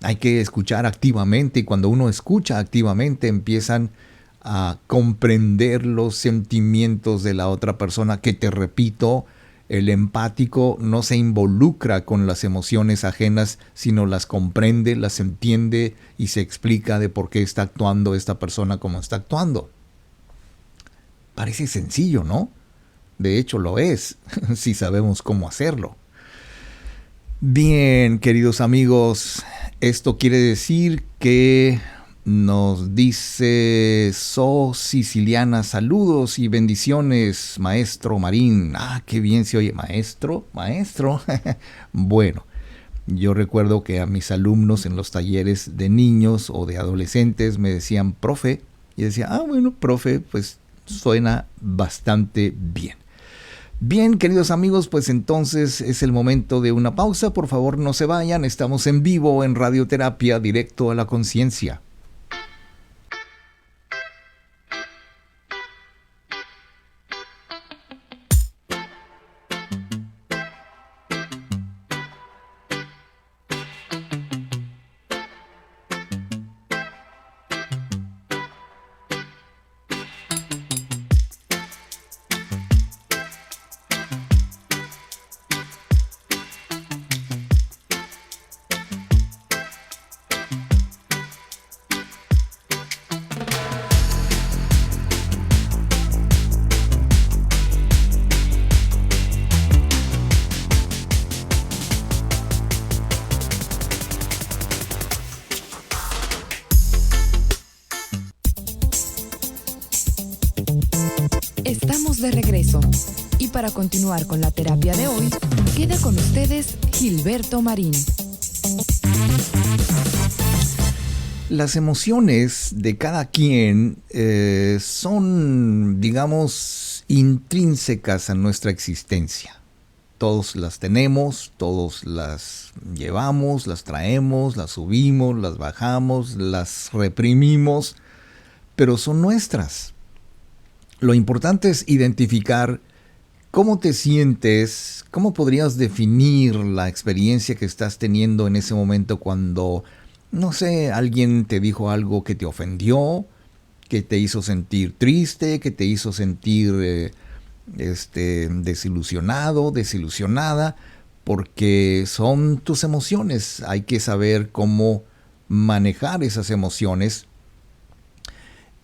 Hay que escuchar activamente, y cuando uno escucha activamente empiezan a comprender los sentimientos de la otra persona, que te repito, el empático no se involucra con las emociones ajenas, sino las comprende, las entiende y se explica de por qué está actuando esta persona como está actuando. Parece sencillo, ¿no? De hecho lo es, si sabemos cómo hacerlo. Bien, queridos amigos, esto quiere decir que nos dice Siciliana, saludos y bendiciones, maestro Marín. Ah, qué bien se oye, maestro. Bueno, yo recuerdo que a mis alumnos en los talleres de niños o de adolescentes me decían profe, y decía, bueno, profe, pues suena bastante bien. Bien, queridos amigos, pues entonces es el momento de una pausa. Por favor, no se vayan, estamos en vivo en Radioterapia, directo a la conciencia. Estamos de regreso y para continuar con la terapia de hoy, queda con ustedes Gilberto Marín. Las emociones de cada quien son, digamos, intrínsecas a nuestra existencia. Todos las tenemos, todos las llevamos, las traemos, las subimos, las bajamos, las reprimimos, pero son nuestras. Lo importante es identificar cómo te sientes, cómo podrías definir la experiencia que estás teniendo en ese momento cuando, no sé, alguien te dijo algo que te ofendió, que te hizo sentir triste, que te hizo sentir desilusionado, desilusionada, porque son tus emociones. Hay que saber cómo manejar esas emociones.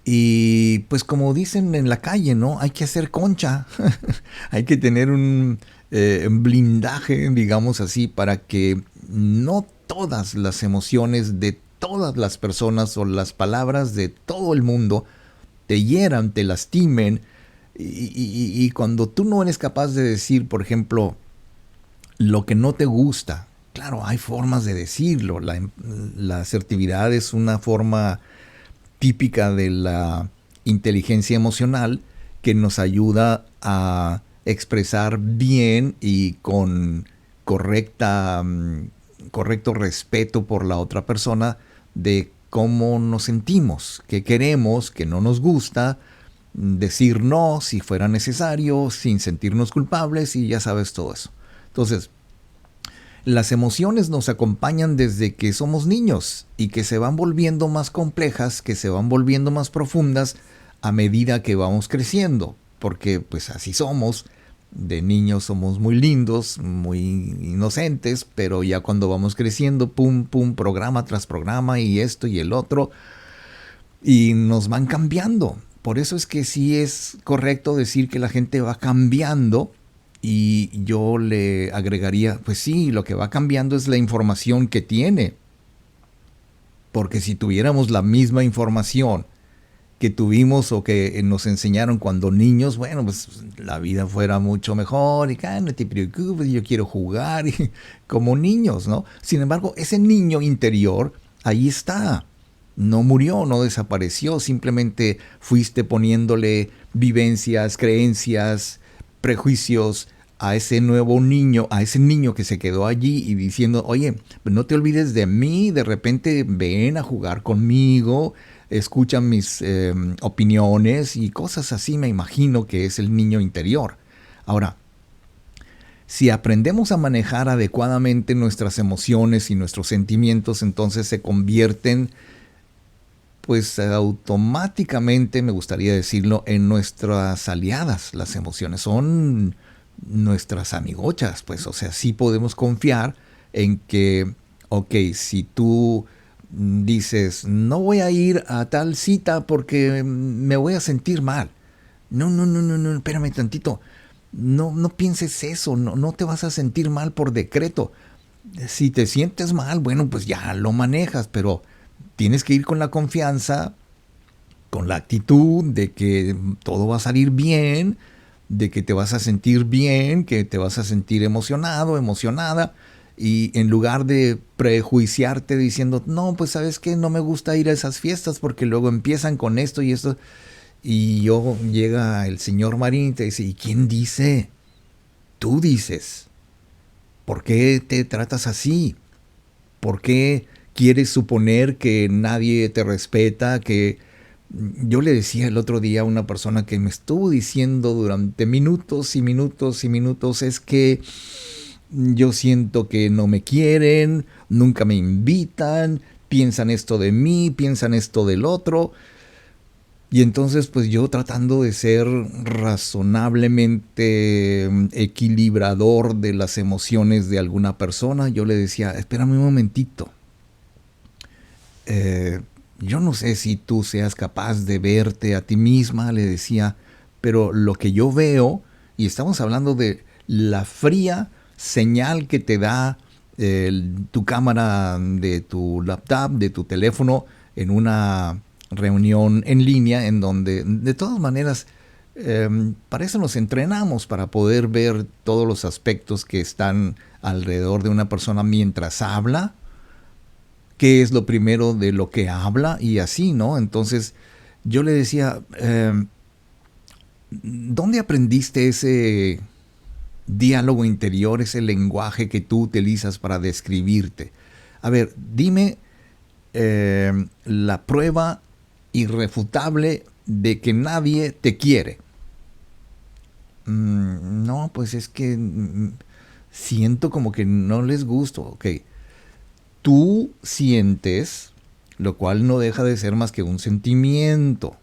Y pues como dicen en la calle, ¿no? Hay que hacer concha. Hay que tener un blindaje, digamos así, para que no todas las emociones de todas las personas o las palabras de todo el mundo te hieran, te lastimen. Y cuando tú no eres capaz de decir, por ejemplo, lo que no te gusta, claro, hay formas de decirlo. La asertividad es una forma típica de la inteligencia emocional que nos ayuda a expresar bien y con correcto respeto por la otra persona de cómo nos sentimos, qué queremos, qué no nos gusta, decir no si fuera necesario, sin sentirnos culpables y ya sabes todo eso. Entonces, las emociones nos acompañan desde que somos niños y que se van volviendo más complejas, que se van volviendo más profundas a medida que vamos creciendo, porque pues así somos. De niños somos muy lindos, muy inocentes, pero ya cuando vamos creciendo, pum, pum, programa tras programa y esto y el otro, y nos van cambiando. Por eso es que sí es correcto decir que la gente va cambiando, y yo le agregaría, pues sí, lo que va cambiando es la información que tiene. Porque si tuviéramos la misma información que tuvimos o que nos enseñaron cuando niños, bueno, pues la vida fuera mucho mejor y no te preocupes, yo quiero jugar y, como niños, ¿no? Sin embargo, ese niño interior ahí está, no murió, no desapareció, simplemente fuiste poniéndole vivencias, creencias, prejuicios a ese nuevo niño, a ese niño que se quedó allí y diciendo, oye, no te olvides de mí, de repente ven a jugar conmigo, escuchan mis opiniones y cosas así. Me imagino que es el niño interior. Ahora, si aprendemos a manejar adecuadamente nuestras emociones y nuestros sentimientos, entonces se convierten, pues automáticamente, me gustaría decirlo, en nuestras aliadas. Las emociones son nuestras amigochas, pues, o sea, sí podemos confiar en que, ok, si tú dices, no voy a ir a tal cita porque me voy a sentir mal. No, espérame tantito. No pienses eso, no te vas a sentir mal por decreto. Si te sientes mal, bueno, pues ya lo manejas, pero tienes que ir con la confianza, con la actitud de que todo va a salir bien, de que te vas a sentir bien, que te vas a sentir emocionado, emocionada. Y en lugar de prejuiciarte diciendo, no, pues sabes que no me gusta ir a esas fiestas porque luego empiezan con esto y esto. Y llega el señor Marín y te dice, ¿y quién dice? Tú dices. ¿Por qué te tratas así? ¿Por qué quieres suponer que nadie te respeta? Que yo le decía el otro día a una persona que me estuvo diciendo durante minutos y minutos y minutos, es que yo siento que no me quieren, nunca me invitan, piensan esto de mí, piensan esto del otro. Y entonces pues yo, tratando de ser razonablemente equilibrador de las emociones de alguna persona, yo le decía, espérame un momentito. Yo no sé si tú seas capaz de verte a ti misma, le decía, pero lo que yo veo, y estamos hablando de la fría señal que te da tu cámara de tu laptop, de tu teléfono, en una reunión en línea, en donde de todas maneras para eso nos entrenamos, para poder ver todos los aspectos que están alrededor de una persona mientras habla, qué es lo primero de lo que habla y así, ¿no? Entonces yo le decía, ¿dónde aprendiste ese diálogo interior, ese lenguaje que tú utilizas para describirte? A ver, dime la prueba irrefutable de que nadie te quiere. No, pues es que siento como que no les gusto. Ok, tú sientes, lo cual no deja de ser más que un sentimiento.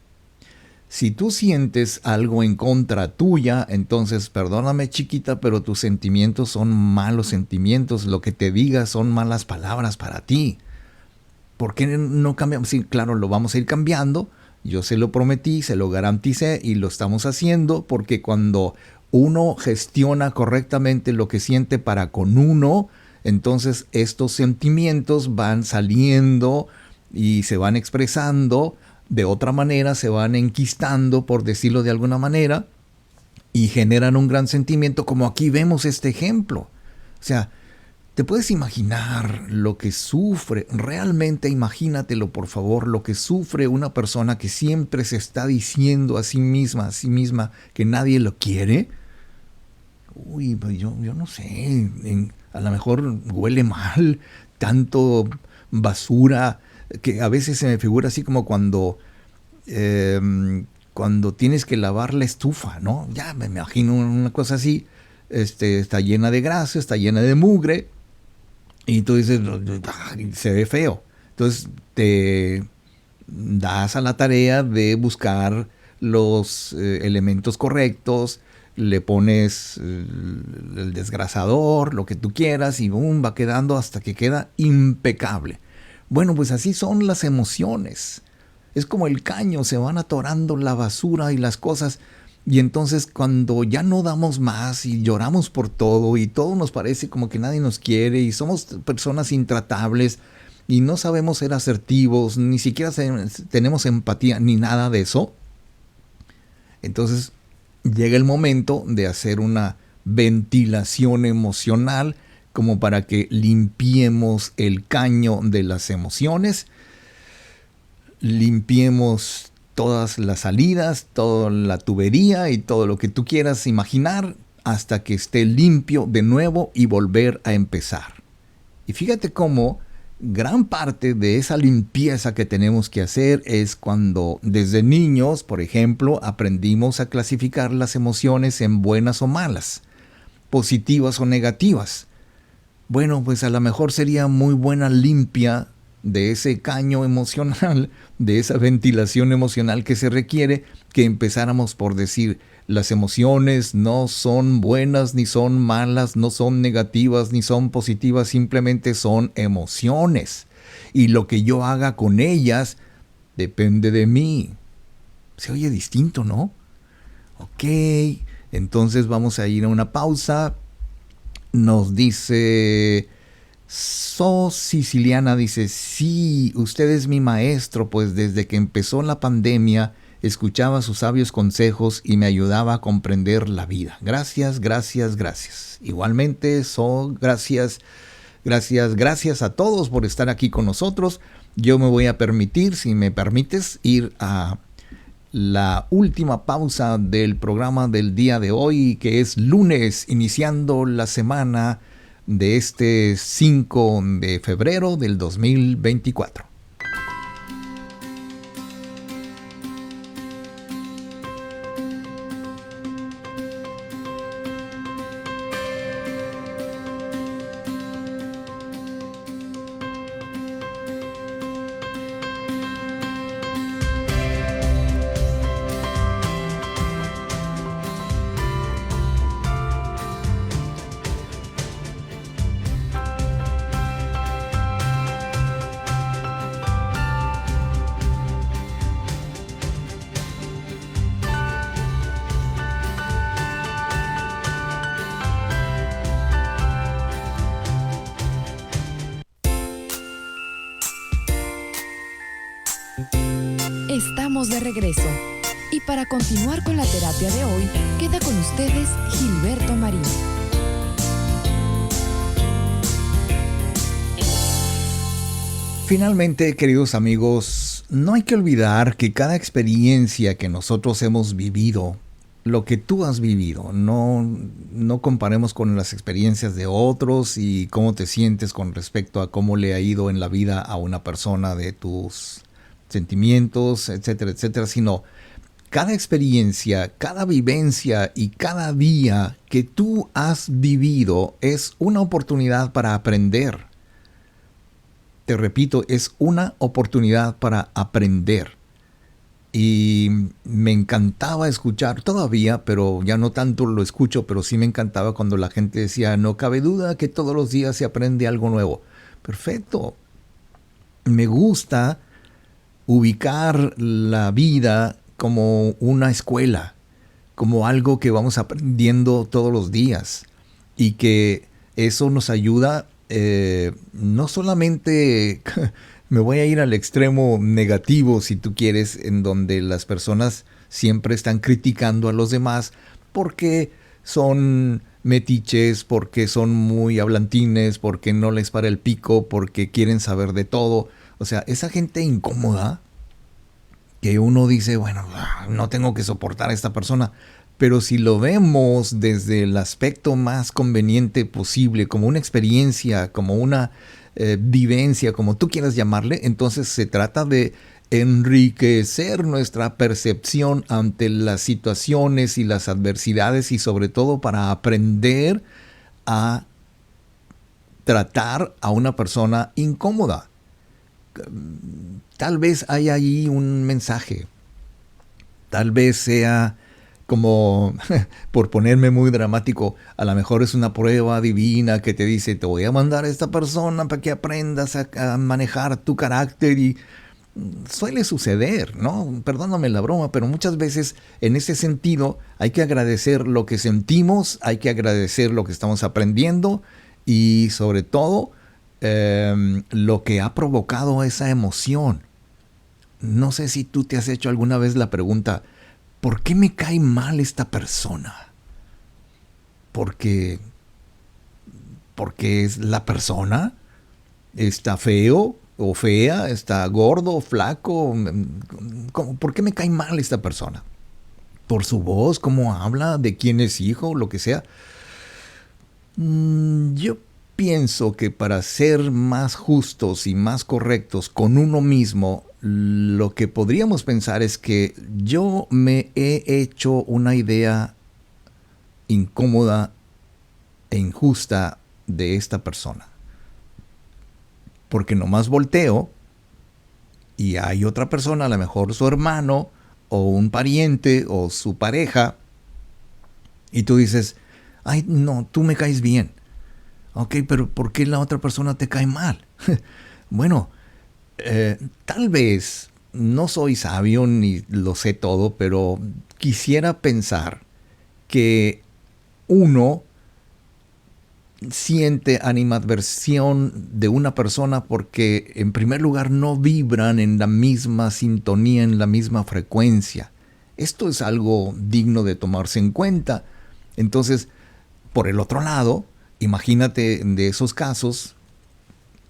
Si tú sientes algo en contra tuya, entonces perdóname chiquita, pero tus sentimientos son malos sentimientos. Lo que te diga son malas palabras para ti. ¿Por qué no cambiamos? Sí, claro, lo vamos a ir cambiando. Yo se lo prometí, se lo garanticé y lo estamos haciendo, porque cuando uno gestiona correctamente lo que siente para con uno, entonces estos sentimientos van saliendo y se van expresando de otra manera, se van enquistando, por decirlo de alguna manera, y generan un gran sentimiento, como aquí vemos este ejemplo. O sea, ¿te puedes imaginar lo que sufre? Realmente imagínatelo, por favor, lo que sufre una persona que siempre se está diciendo a sí misma que nadie lo quiere. Uy, pues yo no sé, a lo mejor huele mal, tanto basura que a veces se me figura así como cuando tienes que lavar la estufa, ¿no? Ya me imagino una cosa así, está llena de grasa, está llena de mugre, y tú dices, se ve feo. Entonces te das a la tarea de buscar los elementos correctos, le pones el desgrasador, lo que tú quieras, y boom, va quedando hasta que queda impecable. Bueno, pues así son las emociones. Es como el caño, se van atorando la basura y las cosas. Y entonces cuando ya no damos más y lloramos por todo y todo nos parece como que nadie nos quiere y somos personas intratables y no sabemos ser asertivos, ni siquiera tenemos empatía ni nada de eso, entonces llega el momento de hacer una ventilación emocional como para que limpiemos el caño de las emociones, limpiemos todas las salidas, toda la tubería y todo lo que tú quieras imaginar hasta que esté limpio de nuevo y volver a empezar. Y fíjate cómo gran parte de esa limpieza que tenemos que hacer es cuando desde niños, por ejemplo, aprendimos a clasificar las emociones en buenas o malas, positivas o negativas. Bueno, pues a lo mejor sería muy buena limpia de ese caño emocional, de esa ventilación emocional que se requiere, que empezáramos por decir, las emociones no son buenas ni son malas, no son negativas ni son positivas, simplemente son emociones. Y lo que yo haga con ellas depende de mí. Se oye distinto, ¿no? Ok, entonces vamos a ir a una pausa. Nos dice Siciliana, dice, sí, usted es mi maestro, pues desde que empezó la pandemia escuchaba sus sabios consejos y me ayudaba a comprender la vida. Gracias, gracias, gracias. Igualmente, gracias a todos por estar aquí con nosotros. Yo me voy a permitir, si me permites, ir a la última pausa del programa del día de hoy, que es lunes, iniciando la semana de este 5 de febrero del 2024. Estamos de regreso. Y para continuar con la terapia de hoy, queda con ustedes Gilberto Marín. Finalmente, queridos amigos, no hay que olvidar que cada experiencia que nosotros hemos vivido, lo que tú has vivido, no comparemos con las experiencias de otros y cómo te sientes con respecto a cómo le ha ido en la vida a una persona, de tus sentimientos, etcétera, etcétera, sino cada experiencia, cada vivencia y cada día que tú has vivido es una oportunidad para aprender. Te repito, es una oportunidad para aprender. Y me encantaba escuchar todavía, pero ya no tanto lo escucho, pero sí me encantaba cuando la gente decía, no cabe duda que todos los días se aprende algo nuevo. Perfecto. Me gusta ubicar la vida como una escuela, como algo que vamos aprendiendo todos los días y que eso nos ayuda, no solamente, me voy a ir al extremo negativo si tú quieres, en donde las personas siempre están criticando a los demás porque son metiches, porque son muy hablantines, porque no les para el pico, porque quieren saber de todo. O sea, esa gente incómoda que uno dice, bueno, no tengo que soportar a esta persona. Pero si lo vemos desde el aspecto más conveniente posible, como una experiencia, como una vivencia, como tú quieras llamarle. Entonces se trata de enriquecer nuestra percepción ante las situaciones y las adversidades, y sobre todo para aprender a tratar a una persona incómoda. Tal vez haya ahí un mensaje. Tal vez sea como, por ponerme muy dramático, a lo mejor es una prueba divina que te dice, te voy a mandar a esta persona para que aprendas a manejar tu carácter. Y suele suceder, ¿no? Perdóname la broma, pero muchas veces en ese sentido hay que agradecer lo que sentimos, hay que agradecer lo que estamos aprendiendo y sobre todo lo que ha provocado esa emoción. No sé si tú te has hecho alguna vez la pregunta, ¿por qué me cae mal esta persona? Porque es la persona, está feo o fea, está gordo o flaco. ¿Por qué me cae mal esta persona? ¿Por su voz, cómo habla, de quién es hijo, lo que sea? Yo pienso que para ser más justos y más correctos con uno mismo, lo que podríamos pensar es que yo me he hecho una idea incómoda e injusta de esta persona. Porque nomás volteo y hay otra persona, a lo mejor su hermano o un pariente o su pareja, y tú dices, ay, no, tú me caes bien. Ok, pero ¿por qué la otra persona te cae mal? Bueno, tal vez no soy sabio ni lo sé todo, pero quisiera pensar que uno siente animadversión de una persona porque en primer lugar no vibran en la misma sintonía, en la misma frecuencia. Esto es algo digno de tomarse en cuenta. Entonces, por el otro lado, imagínate de esos casos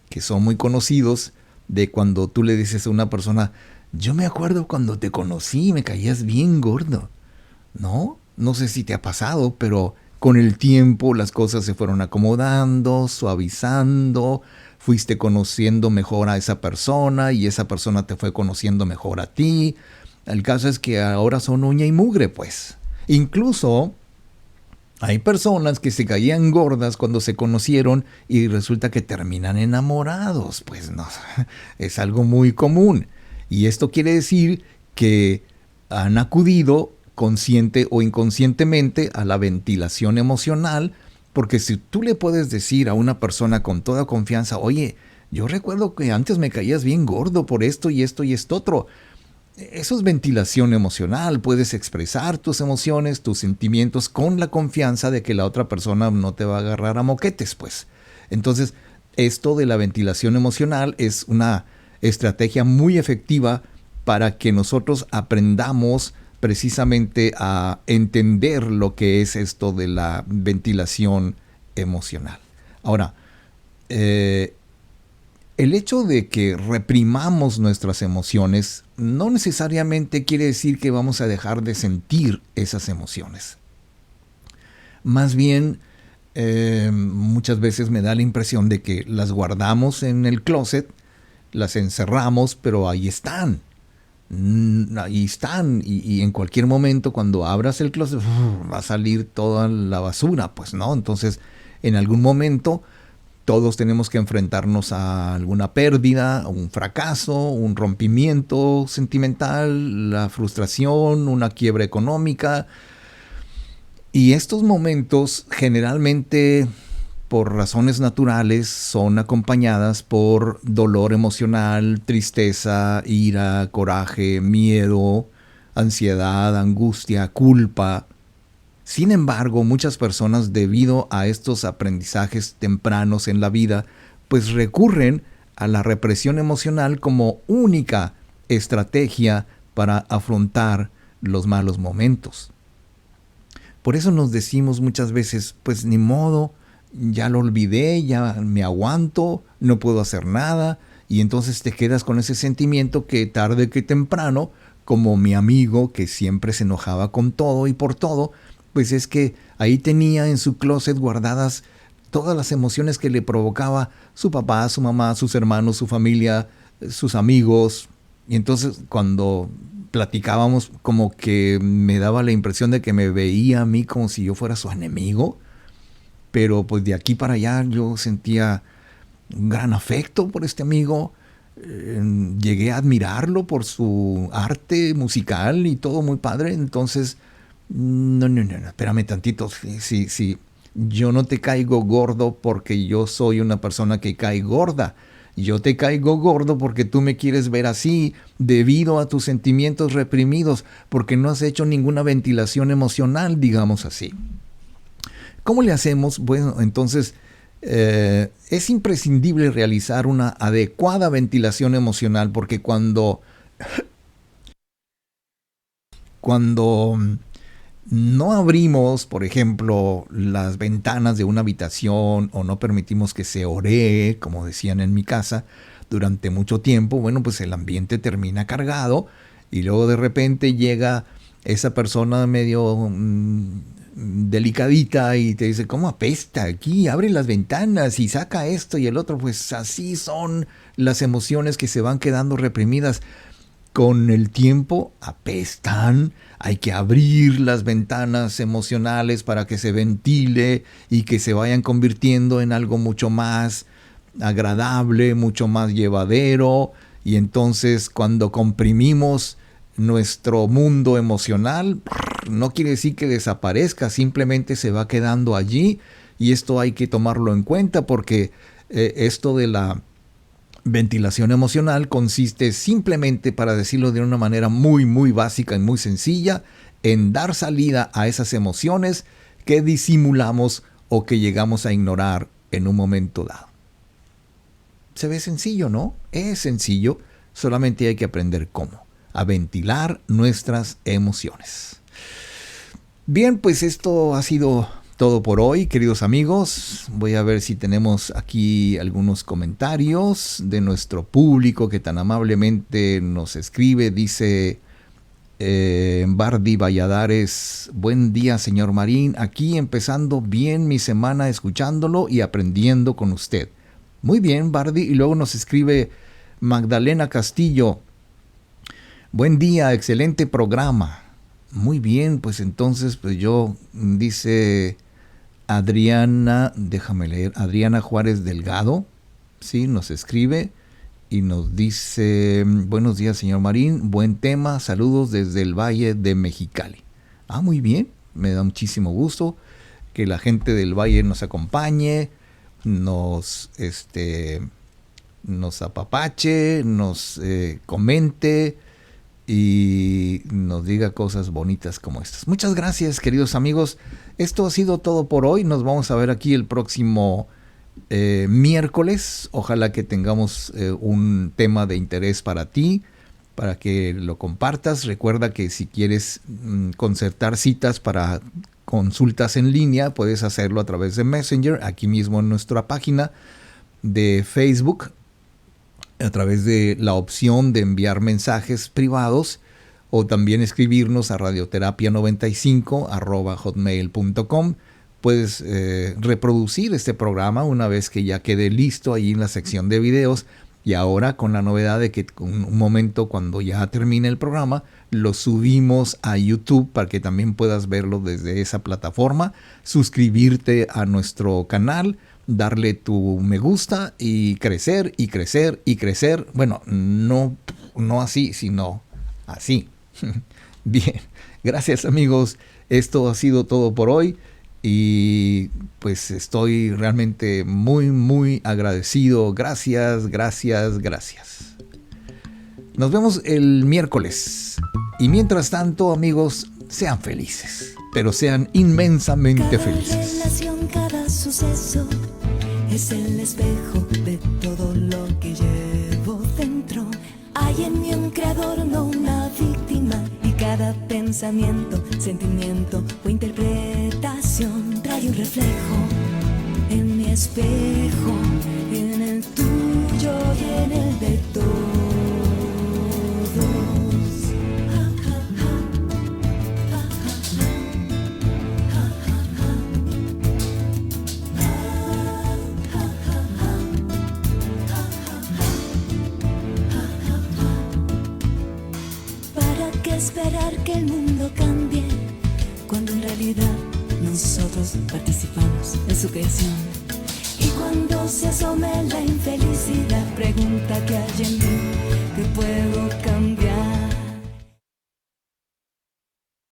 que son muy conocidos, de cuando tú le dices a una persona, yo me acuerdo cuando te conocí, me caías bien gordo. ¿No? No sé si te ha pasado, pero con el tiempo las cosas se fueron acomodando, suavizando, fuiste conociendo mejor a esa persona y esa persona te fue conociendo mejor a ti. El caso es que ahora son uña y mugre, pues. Incluso hay personas que se caían gordas cuando se conocieron y resulta que terminan enamorados. Pues no, es algo muy común. Y esto quiere decir que han acudido consciente o inconscientemente a la ventilación emocional, porque si tú le puedes decir a una persona con toda confianza, oye, yo recuerdo que antes me caías bien gordo por esto y esto y esto otro. Eso es ventilación emocional, puedes expresar tus emociones, tus sentimientos con la confianza de que la otra persona no te va a agarrar a moquetes, pues. Entonces, esto de la ventilación emocional es una estrategia muy efectiva para que nosotros aprendamos precisamente a entender lo que es esto de la ventilación emocional. Ahora, el hecho de que reprimamos nuestras emociones no necesariamente quiere decir que vamos a dejar de sentir esas emociones. Más bien, muchas veces me da la impresión de que las guardamos en el closet, las encerramos, pero ahí están. Ahí están, y en cualquier momento cuando abras el closet va a salir toda la basura, pues, ¿no? Entonces, en algún momento todos tenemos que enfrentarnos a alguna pérdida, un fracaso, un rompimiento sentimental, la frustración, una quiebra económica. Y estos momentos generalmente, por razones naturales, son acompañadas por dolor emocional, tristeza, ira, coraje, miedo, ansiedad, angustia, culpa. Sin embargo, muchas personas, debido a estos aprendizajes tempranos en la vida, pues recurren a la represión emocional como única estrategia para afrontar los malos momentos. Por eso nos decimos muchas veces, pues ni modo, ya lo olvidé, ya me aguanto, no puedo hacer nada, y entonces te quedas con ese sentimiento que tarde que temprano, como mi amigo que siempre se enojaba con todo y por todo, pues es que ahí tenía en su closet guardadas todas las emociones que le provocaba su papá, su mamá, sus hermanos, su familia, sus amigos. Y entonces cuando platicábamos, como que me daba la impresión de que me veía a mí como si yo fuera su enemigo. Pero pues de aquí para allá yo sentía un gran afecto por este amigo. Llegué a admirarlo por su arte musical y todo muy padre. Entonces, no, espérame tantito. Sí, yo no te caigo gordo porque yo soy una persona que cae gorda. Yo te caigo gordo porque tú me quieres ver así, debido a tus sentimientos reprimidos, porque no has hecho ninguna ventilación emocional, digamos así. ¿Cómo le hacemos? Bueno, entonces es imprescindible realizar una adecuada ventilación emocional, porque cuando no abrimos, por ejemplo, las ventanas de una habitación o no permitimos que se oree, como decían en mi casa, durante mucho tiempo, bueno, pues el ambiente termina cargado y luego de repente llega esa persona medio delicadita y te dice, ¿cómo apesta aquí? Abre las ventanas y saca esto y el otro. Pues así son las emociones que se van quedando reprimidas. Con el tiempo apestan. Hay que abrir las ventanas emocionales para que se ventile y que se vayan convirtiendo en algo mucho más agradable, mucho más llevadero. Y entonces cuando comprimimos nuestro mundo emocional, no quiere decir que desaparezca, simplemente se va quedando allí. Y esto hay que tomarlo en cuenta, porque esto de la ventilación emocional consiste simplemente, para decirlo de una manera muy, muy básica y muy sencilla, en dar salida a esas emociones que disimulamos o que llegamos a ignorar en un momento dado. Se ve sencillo, ¿no? Es sencillo, solamente hay que aprender cómo, a ventilar nuestras emociones. Bien, pues esto ha sido todo por hoy, queridos amigos. Voy a ver si tenemos aquí algunos comentarios de nuestro público que tan amablemente nos escribe. Dice Bardi Valladares: buen día, señor Marín, aquí empezando bien mi semana escuchándolo y aprendiendo con usted. Muy bien, Bardi. Y luego nos escribe Magdalena Castillo: buen día, excelente programa. Muy bien, pues entonces pues yo, dice Adriana, déjame leer, Adriana Juárez Delgado, sí, nos escribe y nos dice: buenos días, señor Marín, buen tema, saludos desde el Valle de Mexicali. Muy bien, me da muchísimo gusto que la gente del Valle nos acompañe, nos apapache, nos comente y nos diga cosas bonitas como estas. Muchas gracias, queridos amigos. Esto ha sido todo por hoy. Nos vamos a ver aquí el próximo miércoles. Ojalá que tengamos un tema de interés para ti, para que lo compartas. Recuerda que si quieres concertar citas para consultas en línea, puedes hacerlo a través de Messenger, aquí mismo en nuestra página de Facebook, a través de la opción de enviar mensajes privados, o también escribirnos a radioterapia95@hotmail.com. Puedes reproducir este programa una vez que ya quede listo ahí en la sección de videos, y ahora con la novedad de que un momento cuando ya termine el programa lo subimos a YouTube para que también puedas verlo desde esa plataforma. Suscribirte a nuestro canal, darle tu me gusta y crecer y crecer y crecer. Bueno, no así, sino así. Bien, gracias amigos. Esto ha sido todo por hoy y pues estoy realmente muy, muy agradecido. Gracias, gracias, gracias. Nos vemos el miércoles. Y mientras tanto, amigos, sean felices, pero sean inmensamente felices. Cada relación, cada suceso es el espejo de todo lo que llevo dentro. Hay en mí un creador, no una víctima, y cada pensamiento, sentimiento o interpretación trae un reflejo en mi espejo, en el tuyo y en el de todos. que esperar que el mundo cambie, cuando en realidad nosotros participamos en su creación. Y cuando se asome la infelicidad, pregunta qué hay en